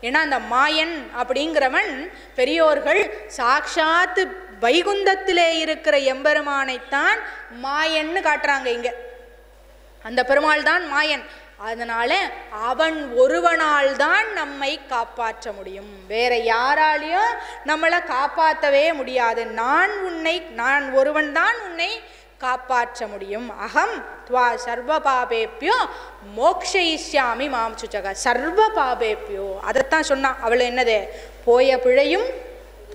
ஏன்னா அந்த மாயன் அப்படிங்கிறவன் பெரியோர்கள் சாட்சாத்து வைகுந்தத்திலே இருக்கிற எம்பெருமானைத்தான் மாயன்னு காட்டுறாங்க இங்க. அந்த பெருமாள் தான் மாயன். அதனால அவன் ஒருவனால் தான் நம்மை காப்பாற்ற முடியும், வேற யாராலையும் நம்மளை காப்பாற்றவே முடியாது. நான் ஒருவன் தான் உன்னை காப்பாற்ற முடியும். அகம் துவா சர்வ பாபேப்பியோ மோக்ஷயிஷ்யாமி மாம் சுச்சக. சர்வ பாபேப்பியோ அதைத்தான் சொன்னான். அவள் என்னது, போய பிழையும்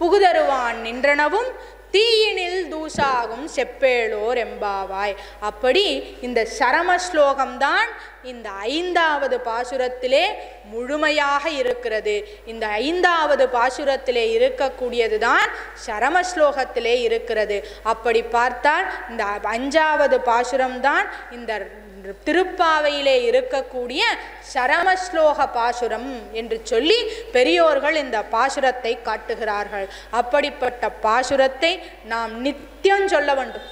புகுதருவான் நின்றனவும் தீயினில் தூசாகும் செப்பேளோர் எம்பாவாய். அப்படி இந்த சரம ஸ்லோகம்தான் இந்த 5வது பாசுரத்திலே முழுமையாக இருக்கிறது. இந்த 5வது பாசுரத்திலே இருக்கக்கூடியது தான் சரம ஸ்லோகத்திலே இருக்கிறது. அப்படி பார்த்தால் இந்த 5வது பாசுரம்தான் இந்த திருப்பாவையிலே இருக்கக்கூடிய சரமஸ்லோக பாசுரம் என்று சொல்லி பெரியோர்கள் இந்த பாசுரத்தை காட்டுகிறார்கள். அப்படிப்பட்ட பாசுரத்தை நாம் நித்தியம் சொல்ல வேண்டும்.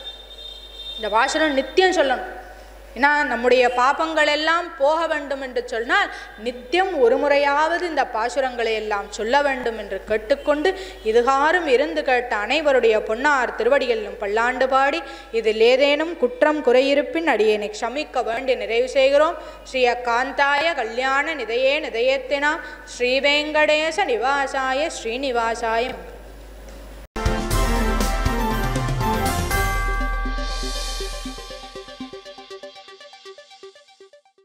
இந்த பாசுரம் நித்தியம் சொல்லணும். ஏன்னா நம்முடைய பாபங்கள் எல்லாம் போக வேண்டும் என்று சொன்னால் நித்தியம் ஒரு முறையாவது இந்த பாசுரங்களை எல்லாம் சொல்ல வேண்டும் என்று கேட்டுக்கொண்டு, இதுகாரும் இருந்து கேட்ட அனைவருடைய பொன்னார் திருவடிகளிலும் பல்லாண்டு பாடி இதில் ஏதேனும் குற்றம் குறையிருப்பின் அடியேனை க்ஷமிக்க வேண்டி நிறைவு செய்கிறோம். ஸ்ரீ காந்தாய கல்யாண நிதையே நிதையத்தினா ஸ்ரீவேங்கடேச நிவாசாய ஸ்ரீனிவாசாய.